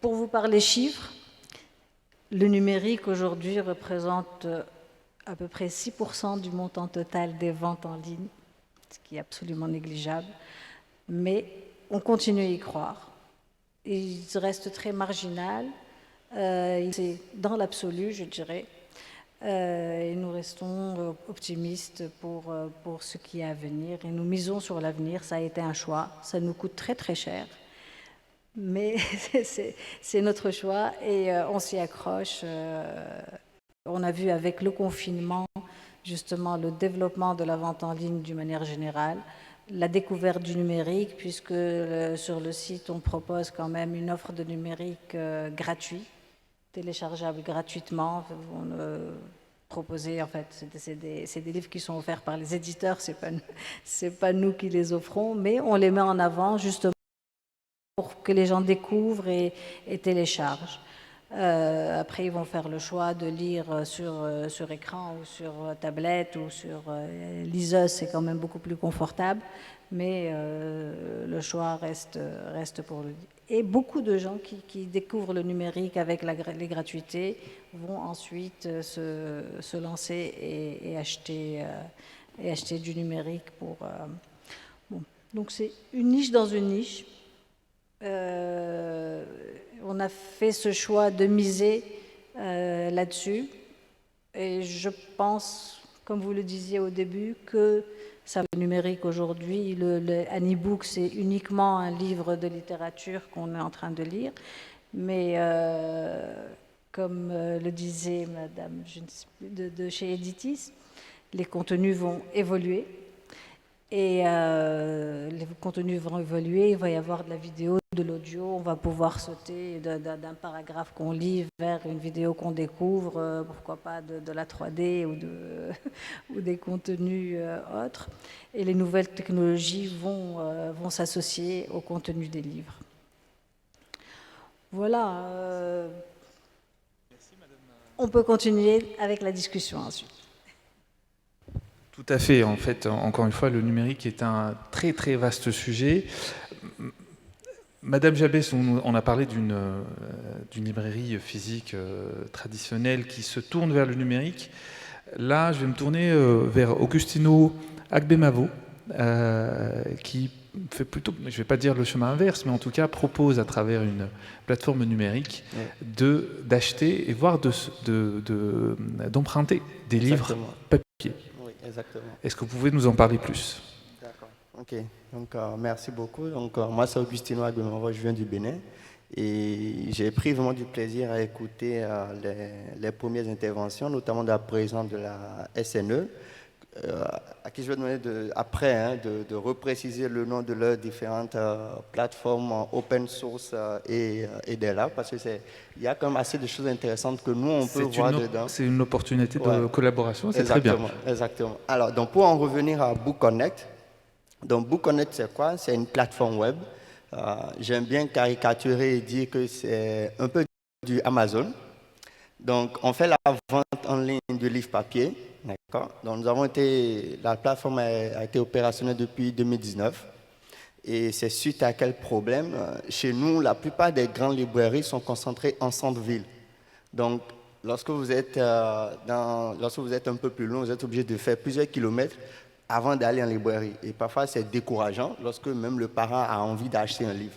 Pour vous parler chiffres, le numérique aujourd'hui représente à peu près 6% du montant total des ventes en ligne, ce qui est absolument négligeable, mais on continue à y croire. Il reste très marginal, c'est dans l'absolu, je dirais, et nous restons optimistes pour ce qui est à venir, et nous misons sur l'avenir. Ça a été un choix, ça nous coûte très très cher, mais c'est notre choix et on s'y accroche. On a vu avec le confinement, justement, le développement de la vente en ligne d'une manière générale, la découverte du numérique, puisque sur le site, on propose quand même une offre de numérique gratuit, téléchargeable gratuitement. Proposer, en fait, c'est des livres qui sont offerts par les éditeurs, c'est pas nous qui les offrons, mais on les met en avant justement pour que les gens découvrent et téléchargent. Après, ils vont faire le choix de lire sur écran ou sur tablette ou sur liseuse, c'est quand même beaucoup plus confortable, mais le choix reste pour le. Et beaucoup de gens qui découvrent le numérique avec les gratuités vont ensuite se lancer et acheter du numérique pour. Bon. Donc c'est une niche dans une niche. On a fait ce choix de miser là-dessus. Et je pense, comme vous le disiez au début, que ça, le numérique aujourd'hui, un e-book, c'est uniquement un livre de littérature qu'on est en train de lire. Mais comme le disait Madame de chez Editis, les contenus vont évoluer. Et les contenus vont évoluer, il va y avoir de la vidéo, de l'audio, on va pouvoir sauter d'un paragraphe qu'on lit vers une vidéo qu'on découvre, pourquoi pas de la 3D ou des contenus autres. Et les nouvelles technologies vont s'associer au contenu des livres. Voilà. Merci, madame. On peut continuer avec la discussion ensuite. Tout à fait. En fait, encore une fois, le numérique est un très très vaste sujet. Madame Jabès, on a parlé d'une librairie physique traditionnelle qui se tourne vers le numérique. Là, je vais me tourner vers Augustino Agbemavo, qui fait plutôt, je ne vais pas dire le chemin inverse, mais en tout cas propose à travers une plateforme numérique d'acheter et voire d'emprunter des livres papier. Oui, exactement. Est-ce que vous pouvez nous en parler plus? D'accord. Ok. Donc, merci beaucoup. Donc, moi, c'est Augustino Agbemavo, je viens du Bénin. Et j'ai pris vraiment du plaisir à écouter les premières interventions, notamment de la présidente de la SNE, à qui je vais demander après de repréciser le nom de leurs différentes plateformes open source et des labs, parce qu'il y a quand même assez de choses intéressantes que nous, on peut voir dedans. C'est une opportunité de collaboration, c'est très bien. Exactement. Alors, donc, pour en revenir à Book Connect, donc Book Connect, c'est quoi? C'est une plateforme web. J'aime bien caricaturer et dire que c'est un peu du Amazon. Donc, on fait la vente en ligne de livres papier. D'accord. Donc, la plateforme a été opérationnelle depuis 2019. Et c'est suite à quel problème? Chez nous, la plupart des grandes librairies sont concentrées en centre-ville. Donc, lorsque vous êtes un peu plus loin, vous êtes obligé de faire plusieurs kilomètres avant d'aller en librairie. Et parfois, c'est décourageant lorsque même le parent a envie d'acheter un livre.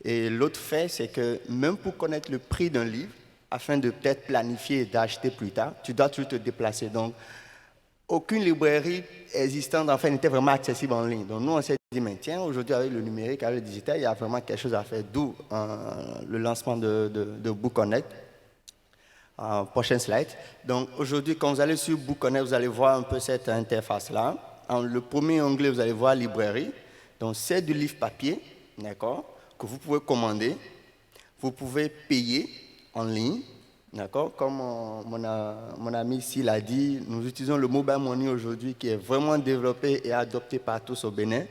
Et l'autre fait, c'est que même pour connaître le prix d'un livre, afin de peut-être planifier et d'acheter plus tard, tu dois toujours te déplacer. Donc, aucune librairie existante en fait n'était vraiment accessible en ligne. Donc, nous, on s'est dit, mais tiens, aujourd'hui, avec le numérique, avec le digital, il y a vraiment quelque chose à faire. D'où le lancement de Book Connect. Prochaine slide. Donc, aujourd'hui, quand vous allez sur Book Connect, vous allez voir un peu cette interface-là. Le premier onglet, vous allez voir librairie. Donc, c'est du livre papier, d'accord, que vous pouvez commander. Vous pouvez payer en ligne, d'accord. Comme mon ami ici l'a dit, nous utilisons le mobile money aujourd'hui qui est vraiment développé et adopté par tous au Bénin.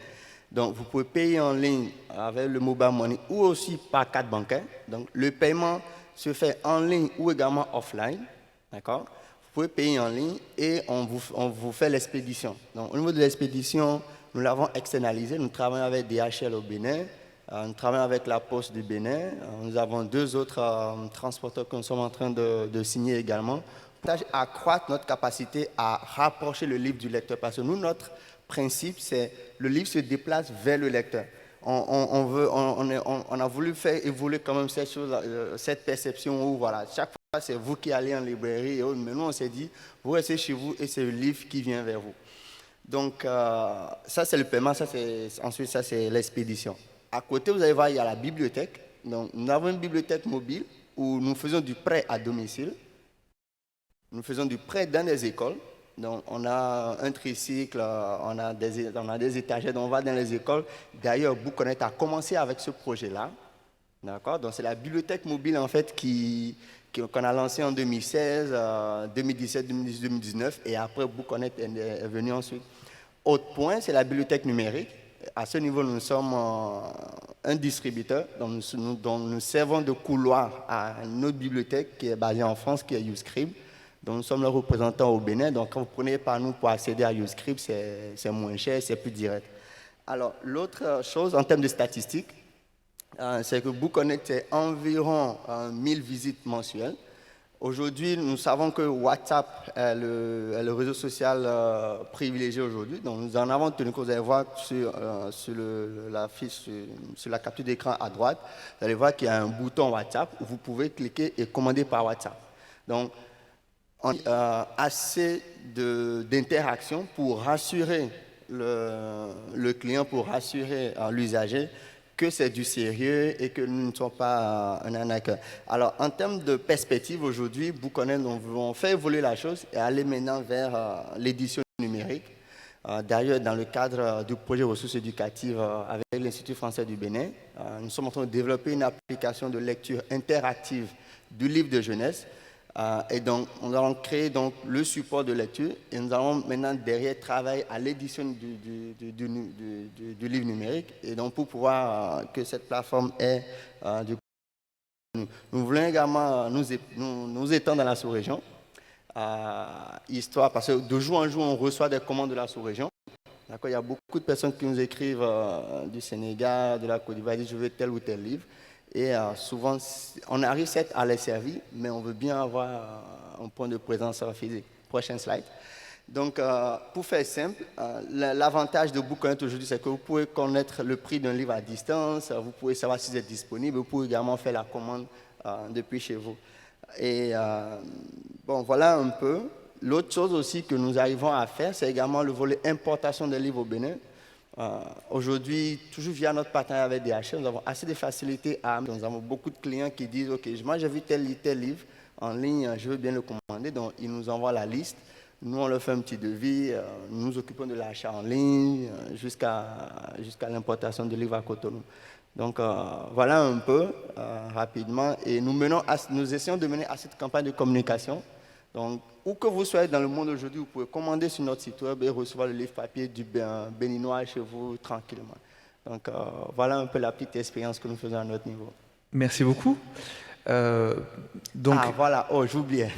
Donc, vous pouvez payer en ligne avec le mobile money ou aussi par carte bancaire. Donc, le paiement se fait en ligne ou également offline, d'accord. Vous pouvez payer en ligne et on vous fait l'expédition. Donc, au niveau de l'expédition, nous l'avons externalisé. Nous travaillons avec DHL au Bénin. Nous travaillons avec la Poste du Bénin. Nous avons 2 autres transporteurs que nous sommes en train de signer également. Pour accroître notre capacité à rapprocher le livre du lecteur. Parce que nous, notre principe, c'est le livre se déplace vers le lecteur. On a voulu faire évoluer quand même cette chose, cette perception où voilà, chaque fois c'est vous qui allez en librairie. Mais nous, on s'est dit, vous restez chez vous et c'est le livre qui vient vers vous. Donc, ça c'est le paiement, ensuite ça c'est l'expédition. À côté, vous allez voir, il y a la bibliothèque. Donc, nous avons une bibliothèque mobile où nous faisons du prêt à domicile. Nous faisons du prêt dans des écoles. Donc, on a un tricycle, on a des étagères, donc on va dans les écoles. D'ailleurs, Book Connect a commencé avec ce projet-là. D'accord. Donc, c'est la bibliothèque mobile, en fait, qu'on a lancée en 2016, 2017, 2018, 2019. Et après, Book Connect est venu ensuite. Autre point, c'est la bibliothèque numérique. À ce niveau, nous sommes un distributeur dont nous servons de couloir à une autre bibliothèque qui est basée en France, qui est YouScribe. Donc, nous sommes le représentant au Bénin. Donc, quand vous prenez par nous pour accéder à YouScribe, c'est moins cher, c'est plus direct. Alors, l'autre chose, en termes de statistiques, c'est que BookConnect, c'est environ 1000 visites mensuelles. Aujourd'hui, nous savons que WhatsApp est le réseau social privilégié aujourd'hui. Donc, nous en avons tenu compte. Vous allez voir sur la fiche, sur la capture d'écran à droite, vous allez voir qu'il y a un bouton WhatsApp où vous pouvez cliquer et commander par WhatsApp. Donc, on a assez d'interaction pour rassurer le client, pour rassurer l'usager que c'est du sérieux et que nous ne sommes pas un arnaqueur. Alors, en termes de perspective, aujourd'hui, BookConnect, on fait évoluer la chose et aller maintenant vers l'édition numérique. D'ailleurs, dans le cadre du projet ressources éducatives avec l'Institut français du Bénin, nous sommes en train de développer une application de lecture interactive du livre de jeunesse. Et donc, nous allons créer donc, le support de lecture et nous allons maintenant derrière travailler à l'édition du livre numérique et donc pour pouvoir que cette plateforme ait du contenu. Nous voulons également nous étendre dans la sous-région, histoire, parce que de jour en jour, on reçoit des commandes de la sous-région. Il y a beaucoup de personnes qui nous écrivent du Sénégal, de la Côte d'Ivoire, disent je veux tel ou tel livre. Et souvent, on arrive certes à les servir, mais on veut bien avoir un point de présence physique. Prochaine slide. Donc, pour faire simple, l'avantage de BookConnect aujourd'hui, c'est que vous pouvez connaître le prix d'un livre à distance, vous pouvez savoir si c'est disponible, vous pouvez également faire la commande depuis chez vous. Et bon, voilà un peu. L'autre chose aussi que nous arrivons à faire, c'est également le volet importation des livres au Bénin. Aujourd'hui, toujours via notre partenariat avec DHL, nous avons assez de facilité nous avons beaucoup de clients qui disent « Ok, moi j'ai vu tel livre en ligne, je veux bien le commander ». Donc, ils nous envoient la liste. Nous, on leur fait un petit devis. Nous nous occupons de l'achat en ligne jusqu'à l'importation de livres à Cotonou. Donc, voilà un peu, rapidement. Et nous essayons de mener à cette campagne de communication. Donc, où que vous soyez dans le monde aujourd'hui, vous pouvez commander sur notre site web et recevoir le livre papier du béninois chez vous tranquillement. Donc, voilà un peu la petite expérience que nous faisons à notre niveau. Merci beaucoup. Voilà, j'oubliais.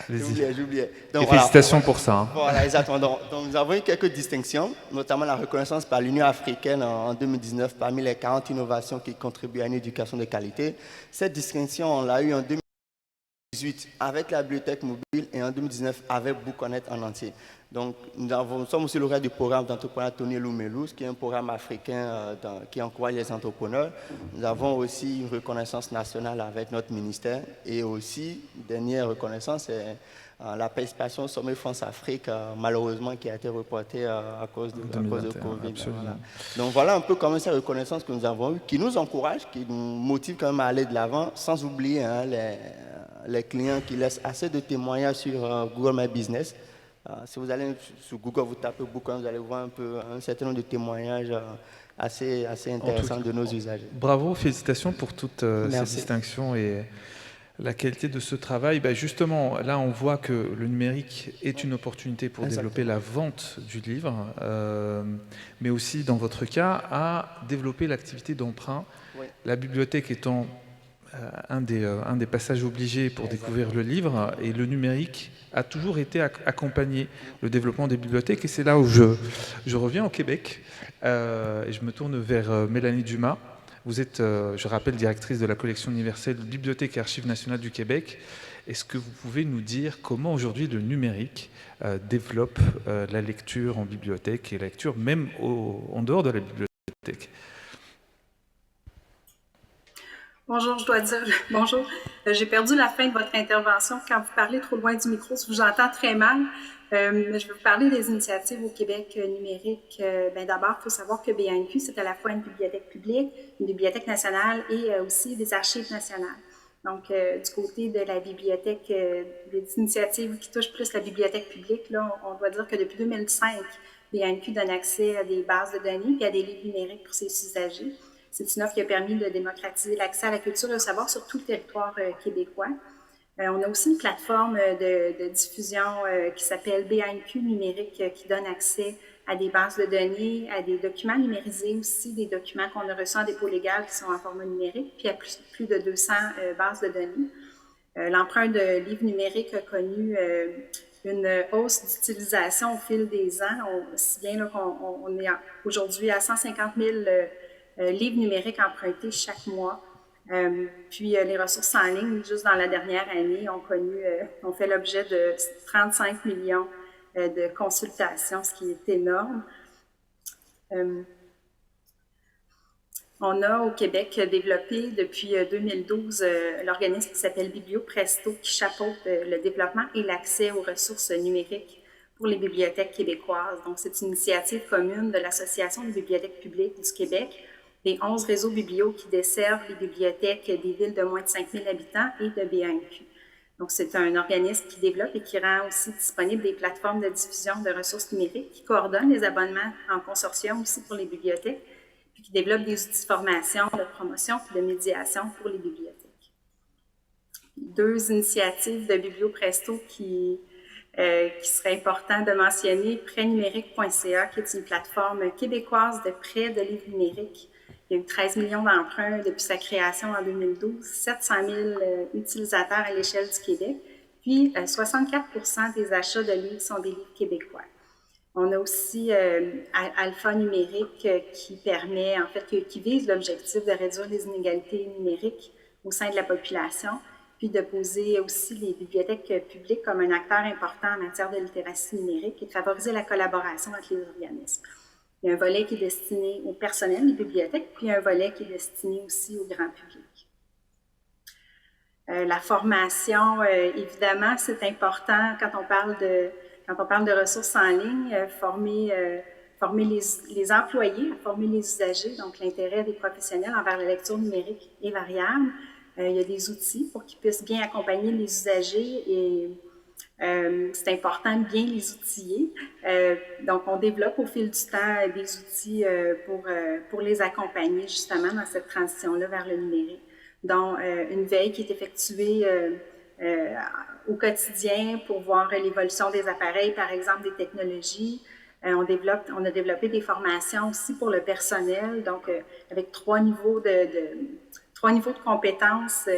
J'oubliais. Félicitations pour ça. Hein. Voilà, exactement. Donc, nous avons eu quelques distinctions, notamment la reconnaissance par l'Union africaine en 2019 parmi les 40 innovations qui contribuent à une éducation de qualité. Cette distinction, on l'a eu en 2018 avec la bibliothèque mobile et en 2019 avec BookConnect en entier. Donc, nous sommes aussi lauréats du programme d'entrepreneuriat Tony Lumelous, qui est un programme africain qui encourage les entrepreneurs. Nous avons aussi une reconnaissance nationale avec notre ministère et aussi, dernière reconnaissance, c'est la participation au sommet France-Afrique, malheureusement, qui a été reportée à cause de Covid. Voilà. Donc, voilà un peu comment cette reconnaissance que nous avons eue, qui nous encourage, qui nous motive quand même à aller de l'avant, sans oublier les clients qui laissent assez de témoignages sur Google My Business. Si vous allez sur Google, vous tapez BookConnect, vous allez voir un certain nombre de témoignages assez intéressants de nos usagers. Bravo, félicitations pour toutes ces distinctions et la qualité de ce travail. Justement, là, on voit que le numérique est une opportunité pour développer la vente du livre, mais aussi, dans votre cas, à développer l'activité d'emprunt. Oui. La bibliothèque étant un des passages obligés pour découvrir le livre, et le numérique a toujours été accompagné le développement des bibliothèques, et c'est là où je reviens au Québec et je me tourne vers Mélanie Dumas. Vous êtes, je rappelle, directrice de la collection universelle Bibliothèque et Archives nationales du Québec. Est-ce que vous pouvez nous dire comment aujourd'hui le numérique développe la lecture en bibliothèque et la lecture même en dehors de la bibliothèque ? Bonjour, je dois dire bonjour. J'ai perdu la fin de votre intervention quand vous parlez trop loin du micro, je vous entends très mal. Je vais vous parler des initiatives au Québec numérique. D'abord, il faut savoir que BANQ, c'est à la fois une bibliothèque publique, une bibliothèque nationale et aussi des archives nationales. Donc, du côté de la bibliothèque, des initiatives qui touchent plus la bibliothèque publique, là, on doit dire que depuis 2005, BANQ donne accès à des bases de données et à des livres numériques pour ses usagers. C'est une offre qui a permis de démocratiser l'accès à la culture et au savoir sur tout le territoire québécois. On a aussi une plateforme de diffusion qui s'appelle BANQ numérique qui donne accès à des bases de données, à des documents numérisés aussi, des documents qu'on a reçus en dépôt légal qui sont en format numérique, puis à plus de 200 bases de données. L'emprunt de livres numériques a connu une hausse d'utilisation au fil des ans, si bien qu'on est aujourd'hui à 150 000 livres numériques empruntés chaque mois. Puis les ressources en ligne, juste dans la dernière année, ont fait l'objet de 35 millions de consultations, ce qui est énorme. On a au Québec développé depuis 2012 l'organisme qui s'appelle BiblioPresto, qui chapeaute le développement et l'accès aux ressources numériques pour les bibliothèques québécoises. Donc, c'est une initiative commune de l'Association des bibliothèques publiques du Québec, des 11 réseaux biblios qui desservent les bibliothèques des villes de moins de 5 000 habitants et de BANQ. Donc, c'est un organisme qui développe et qui rend aussi disponible des plateformes de diffusion de ressources numériques, qui coordonne les abonnements en consortium aussi pour les bibliothèques, puis qui développe des outils de formation, de promotion et de médiation pour les bibliothèques. 2 initiatives de BiblioPresto qui serait important de mentionner, prêtnumérique.ca, qui est une plateforme québécoise de prêt de livres numériques. Il y a eu 13 millions d'emprunts depuis sa création en 2012, 700 000 utilisateurs à l'échelle du Québec, puis 64% des achats de livres sont des livres québécois. On a aussi Alpha Numérique qui vise l'objectif de réduire les inégalités numériques au sein de la population, puis de poser aussi les bibliothèques publiques comme un acteur important en matière de littératie numérique et de favoriser la collaboration entre les organismes. Il y a un volet qui est destiné au personnel des bibliothèques, puis un volet qui est destiné aussi au grand public. La formation, évidemment, c'est important quand on parle de ressources en ligne, former les employés, former les usagers. Donc, l'intérêt des professionnels envers la lecture numérique est variable. Il y a des outils pour qu'ils puissent bien accompagner les usagers et c'est important de bien les outiller. Donc, on développe au fil du temps des outils pour les accompagner justement dans cette transition-là vers le numérique, dont une veille qui est effectuée au quotidien pour voir l'évolution des appareils, par exemple des technologies. On a développé des formations aussi pour le personnel, donc avec 3 niveaux de compétences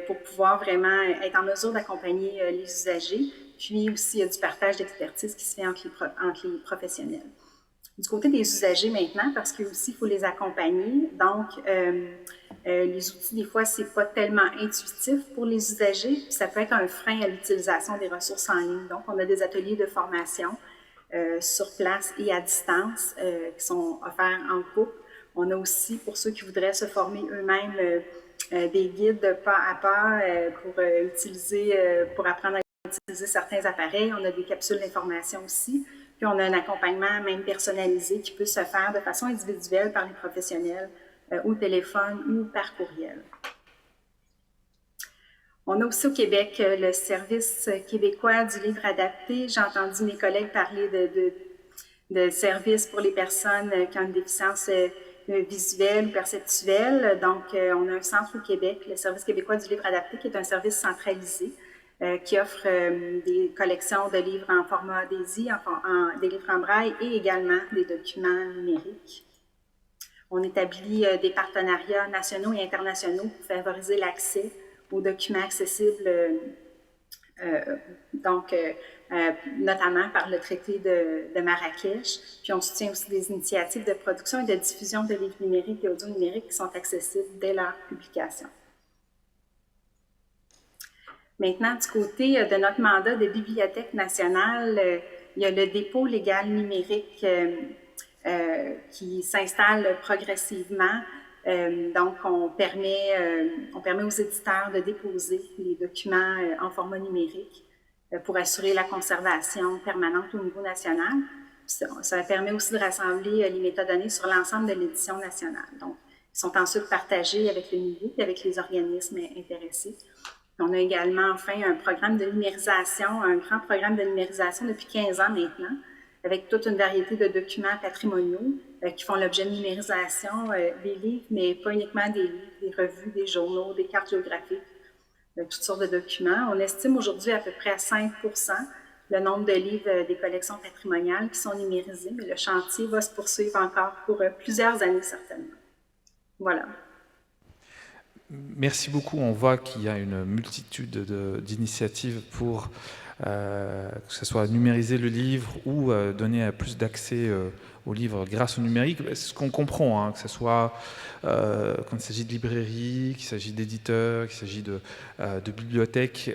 pour pouvoir vraiment être en mesure d'accompagner les usagers. Puis aussi, il y a du partage d'expertise qui se fait entre les professionnels. Du côté des usagers maintenant, parce que aussi il faut les accompagner. Donc, les outils, des fois, c'est pas tellement intuitif pour les usagers, puis ça peut être un frein à l'utilisation des ressources en ligne. Donc, on a des ateliers de formation sur place et à distance qui sont offerts en groupe. On a aussi, pour ceux qui voudraient se former eux-mêmes, des guides pas à pas pour apprendre à utiliser certains appareils. On a des capsules d'information aussi. Puis on a un accompagnement même personnalisé qui peut se faire de façon individuelle par les professionnels au téléphone ou par courriel. On a aussi au Québec le service québécois du livre adapté. J'ai entendu mes collègues parler de services pour les personnes qui ont une déficience visuelle ou perceptuelle. Donc, on a un centre au Québec, le service québécois du livre adapté, qui est un service centralisé qui offre des collections de livres en format DAISY, des livres en braille et également des documents numériques. On établit des partenariats nationaux et internationaux pour favoriser l'accès aux documents accessibles, notamment par le traité de Marrakech. Puis on soutient aussi des initiatives de production et de diffusion de livres numériques et audio numériques qui sont accessibles dès leur publication. Maintenant, du côté de notre mandat de Bibliothèque nationale, il y a le dépôt légal numérique qui s'installe progressivement. Donc, on permet aux éditeurs de déposer les documents en format numérique pour assurer la conservation permanente au niveau national. Ça permet aussi de rassembler les métadonnées sur l'ensemble de l'édition nationale. Donc, ils sont ensuite partagés avec le milieu et avec les organismes intéressés. On a également, enfin, un programme de numérisation, un grand programme de numérisation depuis 15 ans maintenant, avec toute une variété de documents patrimoniaux qui font l'objet de numérisation, des livres, mais pas uniquement des livres, des revues, des journaux, des cartes géographiques, toutes sortes de documents. On estime aujourd'hui à peu près à 5% le nombre de livres des collections patrimoniales qui sont numérisés, mais le chantier va se poursuivre encore pour plusieurs années certainement. Voilà. Merci beaucoup. On voit qu'il y a une multitude d'initiatives pour que ce soit numériser le livre ou donner plus d'accès au livre grâce au numérique. C'est ce qu'on comprend, hein, que ce soit quand il s'agit de librairies, qu'il s'agit d'éditeurs, qu'il s'agit de bibliothèques.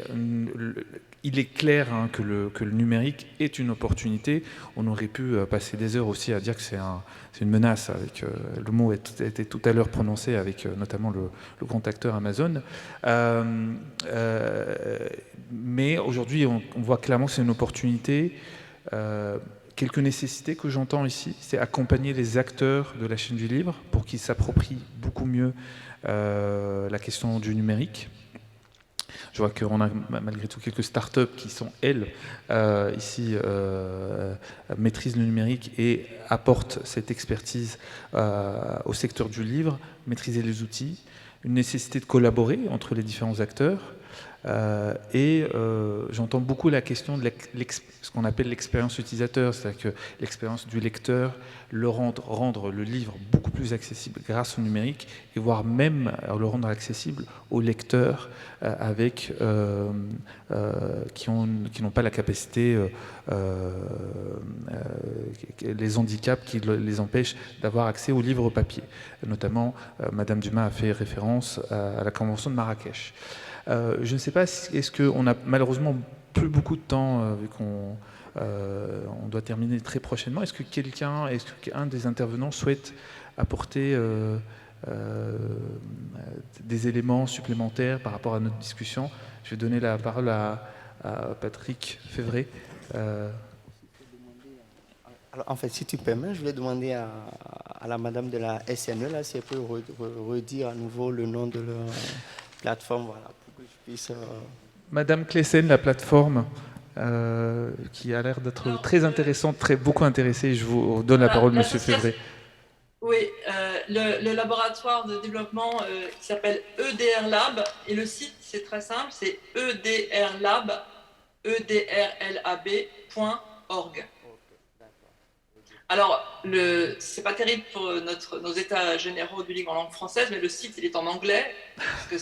Il est clair, hein, que le numérique est une opportunité. On aurait pu passer des heures aussi à dire que c'est une menace. Avec, le mot a été tout à l'heure prononcé avec notamment le grand acteur Amazon. Mais aujourd'hui, on voit clairement que c'est une opportunité. Quelques nécessités que j'entends ici, c'est accompagner les acteurs de la chaîne du livre pour qu'ils s'approprient beaucoup mieux la question du numérique. Je vois qu'on a malgré tout quelques startups qui sont, elles, ici, maîtrisent le numérique et apportent cette expertise au secteur du livre, maîtriser les outils, une nécessité de collaborer entre les différents acteurs. J'entends beaucoup la question de ce qu'on appelle l'expérience utilisateur, c'est-à-dire que l'expérience du lecteur, rendre le livre beaucoup plus accessible grâce au numérique, et voire même le rendre accessible aux lecteurs qui n'ont pas la capacité, les handicaps qui les empêchent d'avoir accès aux livres papier. Notamment, Madame Dumas a fait référence à la Convention de Marrakech. Je ne sais pas, est-ce qu'on a malheureusement plus beaucoup de temps, vu qu'on doit terminer très prochainement. Est-ce qu'un des intervenants souhaite apporter des éléments supplémentaires par rapport à notre discussion? Je vais donner la parole à Patrick Févret. Alors, en fait, si tu permets, je vais demander à la madame de la SNE, là, si elle peut redire à nouveau le nom de leur plateforme, voilà, pour que je puisse... Madame Clessen, la plateforme qui a l'air d'être très intéressante, beaucoup intéressée. Je vous donne la parole, Monsieur Févret. Oui, le laboratoire de développement qui s'appelle EDR Lab, et le site, c'est très simple, c'est edrlab.org. Alors, c'est pas terrible pour nos états généraux du livre en langue française, mais le site, il est en anglais, parce que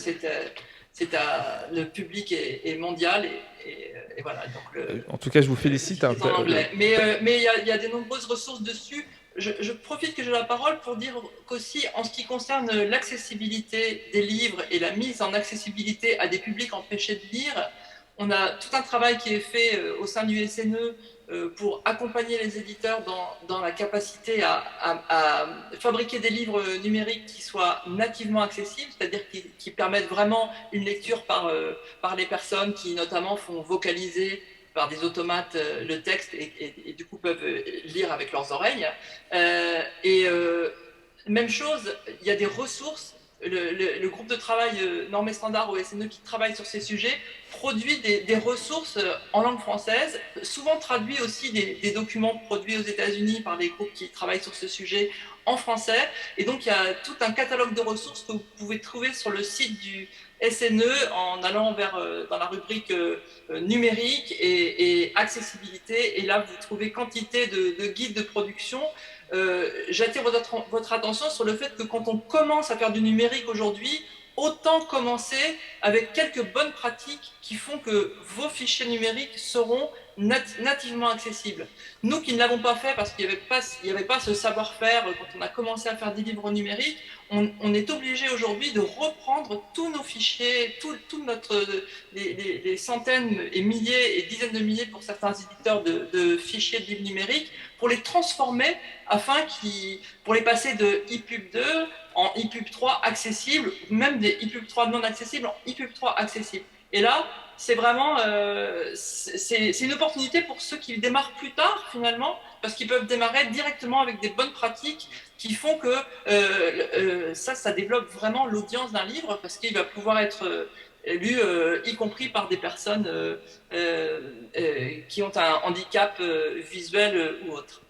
le public est mondial, et voilà. Donc en tout cas, je vous félicite. En anglais. Mais il y a de nombreuses ressources dessus. Je profite que j'ai la parole pour dire qu'aussi, en ce qui concerne l'accessibilité des livres et la mise en accessibilité à des publics empêchés de lire, on a tout un travail qui est fait au sein du SNE pour accompagner les éditeurs dans la capacité à fabriquer des livres numériques qui soient nativement accessibles, c'est-à-dire qui permettent vraiment une lecture par les personnes qui notamment font vocaliser par des automates le texte et du coup peuvent lire avec leurs oreilles. Même chose, il y a des ressources. Le groupe de travail Normes et Standards au SNE qui travaille sur ces sujets produit des ressources en langue française, souvent traduit aussi des documents produits aux États-Unis par des groupes qui travaillent sur ce sujet en français. Et donc il y a tout un catalogue de ressources que vous pouvez trouver sur le site du SNE en allant dans la rubrique numérique et accessibilité. Et là, vous trouvez quantité de guides de production. J'attire votre attention sur le fait que quand on commence à faire du numérique aujourd'hui, autant commencer avec quelques bonnes pratiques qui font que vos fichiers numériques seront nativement accessibles. Nous qui ne l'avons pas fait parce qu'il n'y avait pas ce savoir-faire quand on a commencé à faire des livres numériques, on est obligé aujourd'hui de reprendre tous nos fichiers, les centaines et milliers et dizaines de milliers pour certains éditeurs de fichiers de livres numériques, pour les transformer pour les passer de ePub 2 en ePub 3 accessible, ou même des ePub 3 non accessibles en ePub 3 accessible. Et là, c'est vraiment c'est une opportunité pour ceux qui démarrent plus tard finalement, parce qu'ils peuvent démarrer directement avec des bonnes pratiques qui font que ça développe vraiment l'audience d'un livre, parce qu'il va pouvoir être lu y compris par des personnes qui ont un handicap visuel ou autre.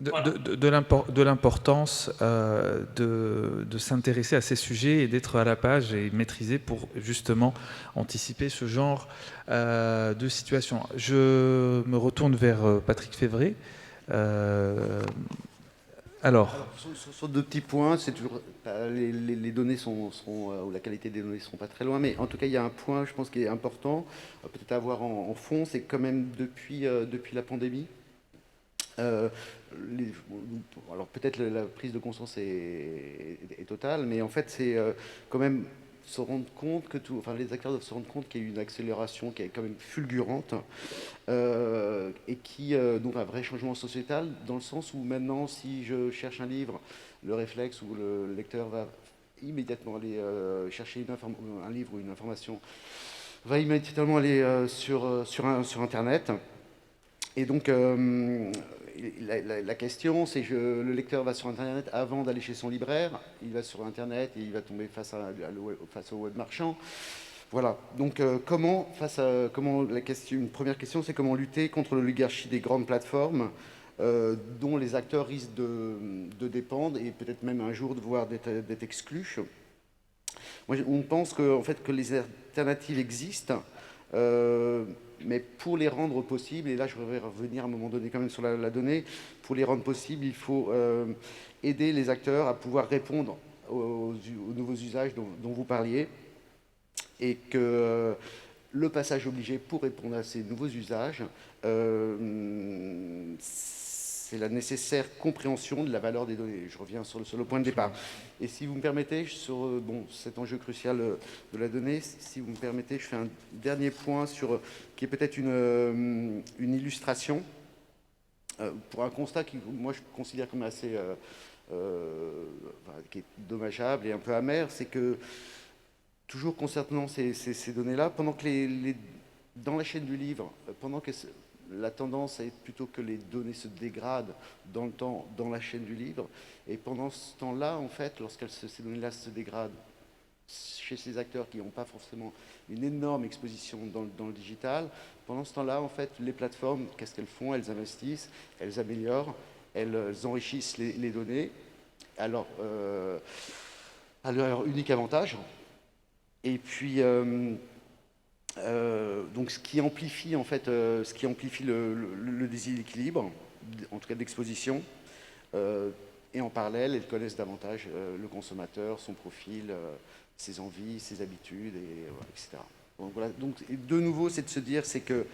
Voilà. De l'importance de s'intéresser à ces sujets et d'être à la page et maîtriser pour justement anticiper ce genre de situation. Je me retourne vers Patrick Févret. Alors, sur deux petits points, c'est toujours les données ou la qualité des données ne seront pas très loin, mais en tout cas il y a un point, je pense, qui est important, peut-être à avoir en fond, c'est quand même depuis la pandémie. Alors peut-être la prise de conscience est totale, mais en fait c'est quand même se rendre compte que les acteurs doivent se rendre compte qu'il y a eu une accélération qui est quand même fulgurante et qui donc un vrai changement sociétal dans le sens où maintenant si je cherche un livre, le réflexe où le lecteur va immédiatement aller chercher un livre ou une information, va immédiatement aller sur Internet. Et donc, la question, c'est que le lecteur va sur Internet avant d'aller chez son libraire. Il va sur Internet et il va tomber face au web marchand. Voilà. Donc, une première question, c'est comment lutter contre l'oligarchie des grandes plateformes dont les acteurs risquent de dépendre et peut-être même un jour de voir d'être exclus. On pense en fait, que les alternatives existent. Mais pour les rendre possibles, et là je vais revenir à un moment donné quand même sur la donnée, pour les rendre possibles, il faut aider les acteurs à pouvoir répondre aux nouveaux usages dont vous parliez, et que le passage obligé pour répondre à ces nouveaux usages, c'est la nécessaire compréhension de la valeur des données. Je reviens sur le point de départ. Et si vous me permettez, sur cet enjeu crucial de la donnée, si vous me permettez, je fais un dernier point qui est peut-être une illustration pour un constat qui, moi, je considère comme assez qui est dommageable et un peu amer, c'est que toujours concernant ces données-là, pendant que dans la chaîne du livre, pendant que la tendance est plutôt que les données se dégradent dans le temps dans la chaîne du livre. Et pendant ce temps-là, en fait, lorsque ces données-là se dégradent chez ces acteurs qui n'ont pas forcément une énorme exposition dans le digital, pendant ce temps-là, en fait, les plateformes, qu'est-ce qu'elles font? Elles investissent, elles améliorent, elles enrichissent les données à leur unique avantage. Et puis... donc ce qui amplifie en fait, le déséquilibre, en tout cas d'exposition, et en parallèle, elles connaissent davantage le consommateur, son profil, ses envies, ses habitudes, etc. Donc, voilà. Donc de nouveau, c'est de se dire, c'est que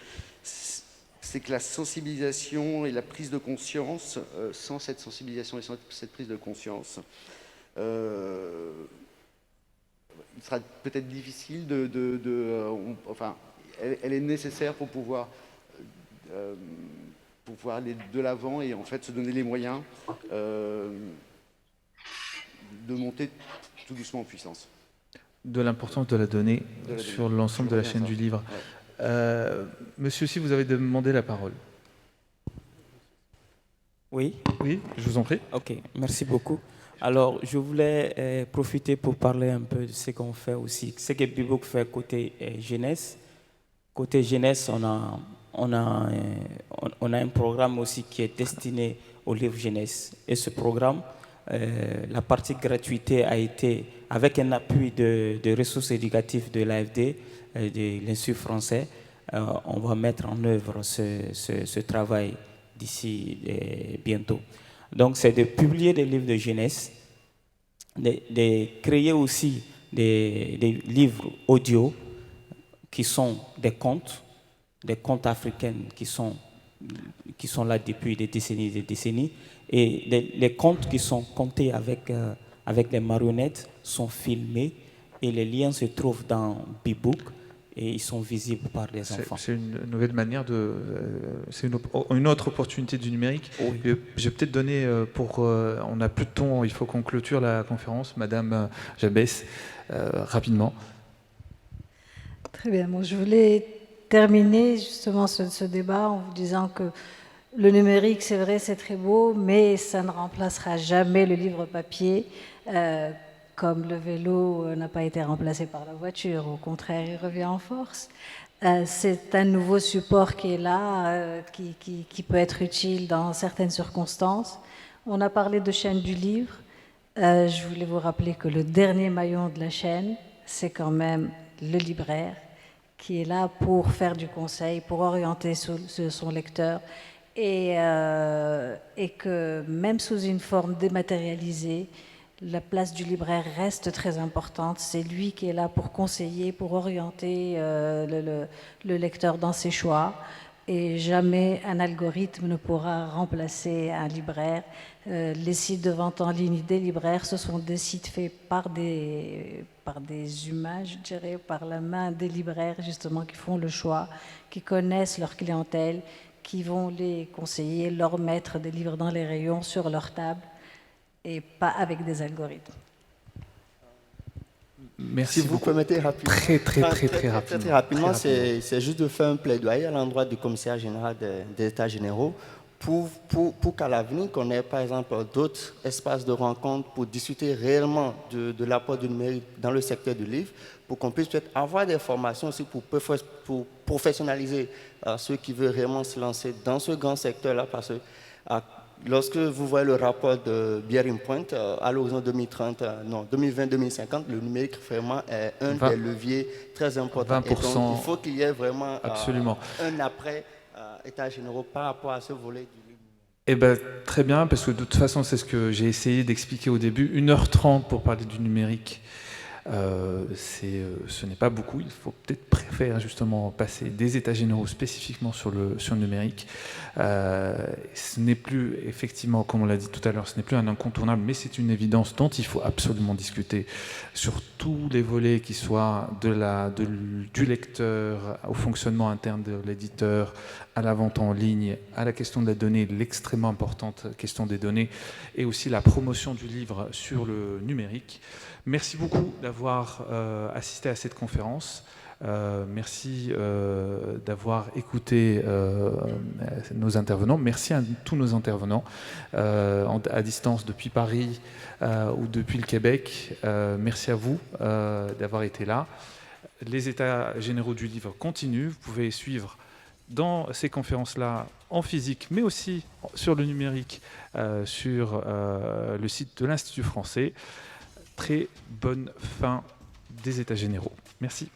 la sensibilisation et la prise de conscience, sans cette sensibilisation et sans cette prise de conscience, il sera peut-être difficile enfin, elle est nécessaire pour pouvoir aller de l'avant et en fait se donner les moyens de monter tout doucement en puissance. De l'importance de la donnée sur l'ensemble de la chaîne du livre. Ouais. Monsieur, si vous avez demandé la parole. Oui. Oui, je vous en prie. Ok, merci beaucoup. Alors, je voulais profiter pour parler un peu de ce qu'on fait aussi, ce que Bbook fait côté jeunesse. Côté jeunesse, on a un programme aussi qui est destiné aux livres jeunesse. Et ce programme, la partie gratuité a été, avec un appui de ressources éducatives de l'AFD, de l'Institut français, on va mettre en œuvre ce travail d'ici bientôt. Donc, c'est de publier des livres de jeunesse, de créer aussi des livres audio qui sont des contes africains qui sont là depuis des décennies, et les contes qui sont contés avec les marionnettes sont filmés et les liens se trouvent dans Bbook. Et ils sont visibles par les enfants. C'est une nouvelle manière c'est une autre opportunité du numérique. Oui. Je vais peut-être donner, on n'a plus de temps, il faut qu'on clôture la conférence. Madame Jabès, rapidement. Très bien. Bon, je voulais terminer justement ce débat en vous disant que le numérique, c'est vrai, c'est très beau, mais ça ne remplacera jamais le livre papier. Comme le vélo n'a pas été remplacé par la voiture, au contraire, il revient en force. C'est un nouveau support qui est là, qui peut être utile dans certaines circonstances. On a parlé de chaîne du livre. Je voulais vous rappeler que le dernier maillon de la chaîne, c'est quand même le libraire qui est là pour faire du conseil, pour orienter son lecteur, et que même sous une forme dématérialisée, la place du libraire reste très importante. C'est lui qui est là pour conseiller, pour orienter le lecteur dans ses choix. Et jamais un algorithme ne pourra remplacer un libraire. Les sites de vente en ligne des libraires, ce sont des sites faits par des humains, je dirais, par la main des libraires, justement, qui font le choix, qui connaissent leur clientèle, qui vont les conseiller, leur mettre des livres dans les rayons, sur leur table, et pas avec des algorithmes. Merci si vous beaucoup. permettez rapidement. Très rapidement. C'est juste de faire un plaidoyer à l'endroit du commissaire général des États généraux pour qu'à l'avenir, qu'on ait par exemple d'autres espaces de rencontre pour discuter réellement de l'apport du numérique dans le secteur du livre, pour qu'on puisse peut-être avoir des formations aussi pour professionnaliser ceux qui veulent réellement se lancer dans ce grand secteur-là, parce que lorsque vous voyez le rapport de Bearing Point, à l'horizon 2020-2050, le numérique vraiment est un des leviers très importants. 20%, et donc, il faut qu'il y ait vraiment un après États généraux par rapport à ce volet du livre. Eh ben, très bien, parce que de toute façon, c'est ce que j'ai essayé d'expliquer au début. 1h30 pour parler du numérique, ce n'est pas beaucoup. Il faut peut-être préférer justement passer des états généraux spécifiquement sur le numérique. Ce n'est plus, effectivement, comme on l'a dit tout à l'heure, ce n'est plus un incontournable, mais c'est une évidence dont il faut absolument discuter sur tous les volets, qui soient du lecteur au fonctionnement interne de l'éditeur, à la vente en ligne, à la question de la donnée, l'extrêmement importante question des données, et aussi la promotion du livre sur le numérique. Merci beaucoup d'avoir assisté à cette conférence. Merci d'avoir écouté nos intervenants. Merci à tous nos intervenants à distance depuis Paris ou depuis le Québec. Merci à vous d'avoir été là. Les états généraux du livre continuent. Vous pouvez suivre dans ces conférences-là en physique, mais aussi sur le numérique, sur le site de l'Institut français. Très bonne fin des états généraux. Merci.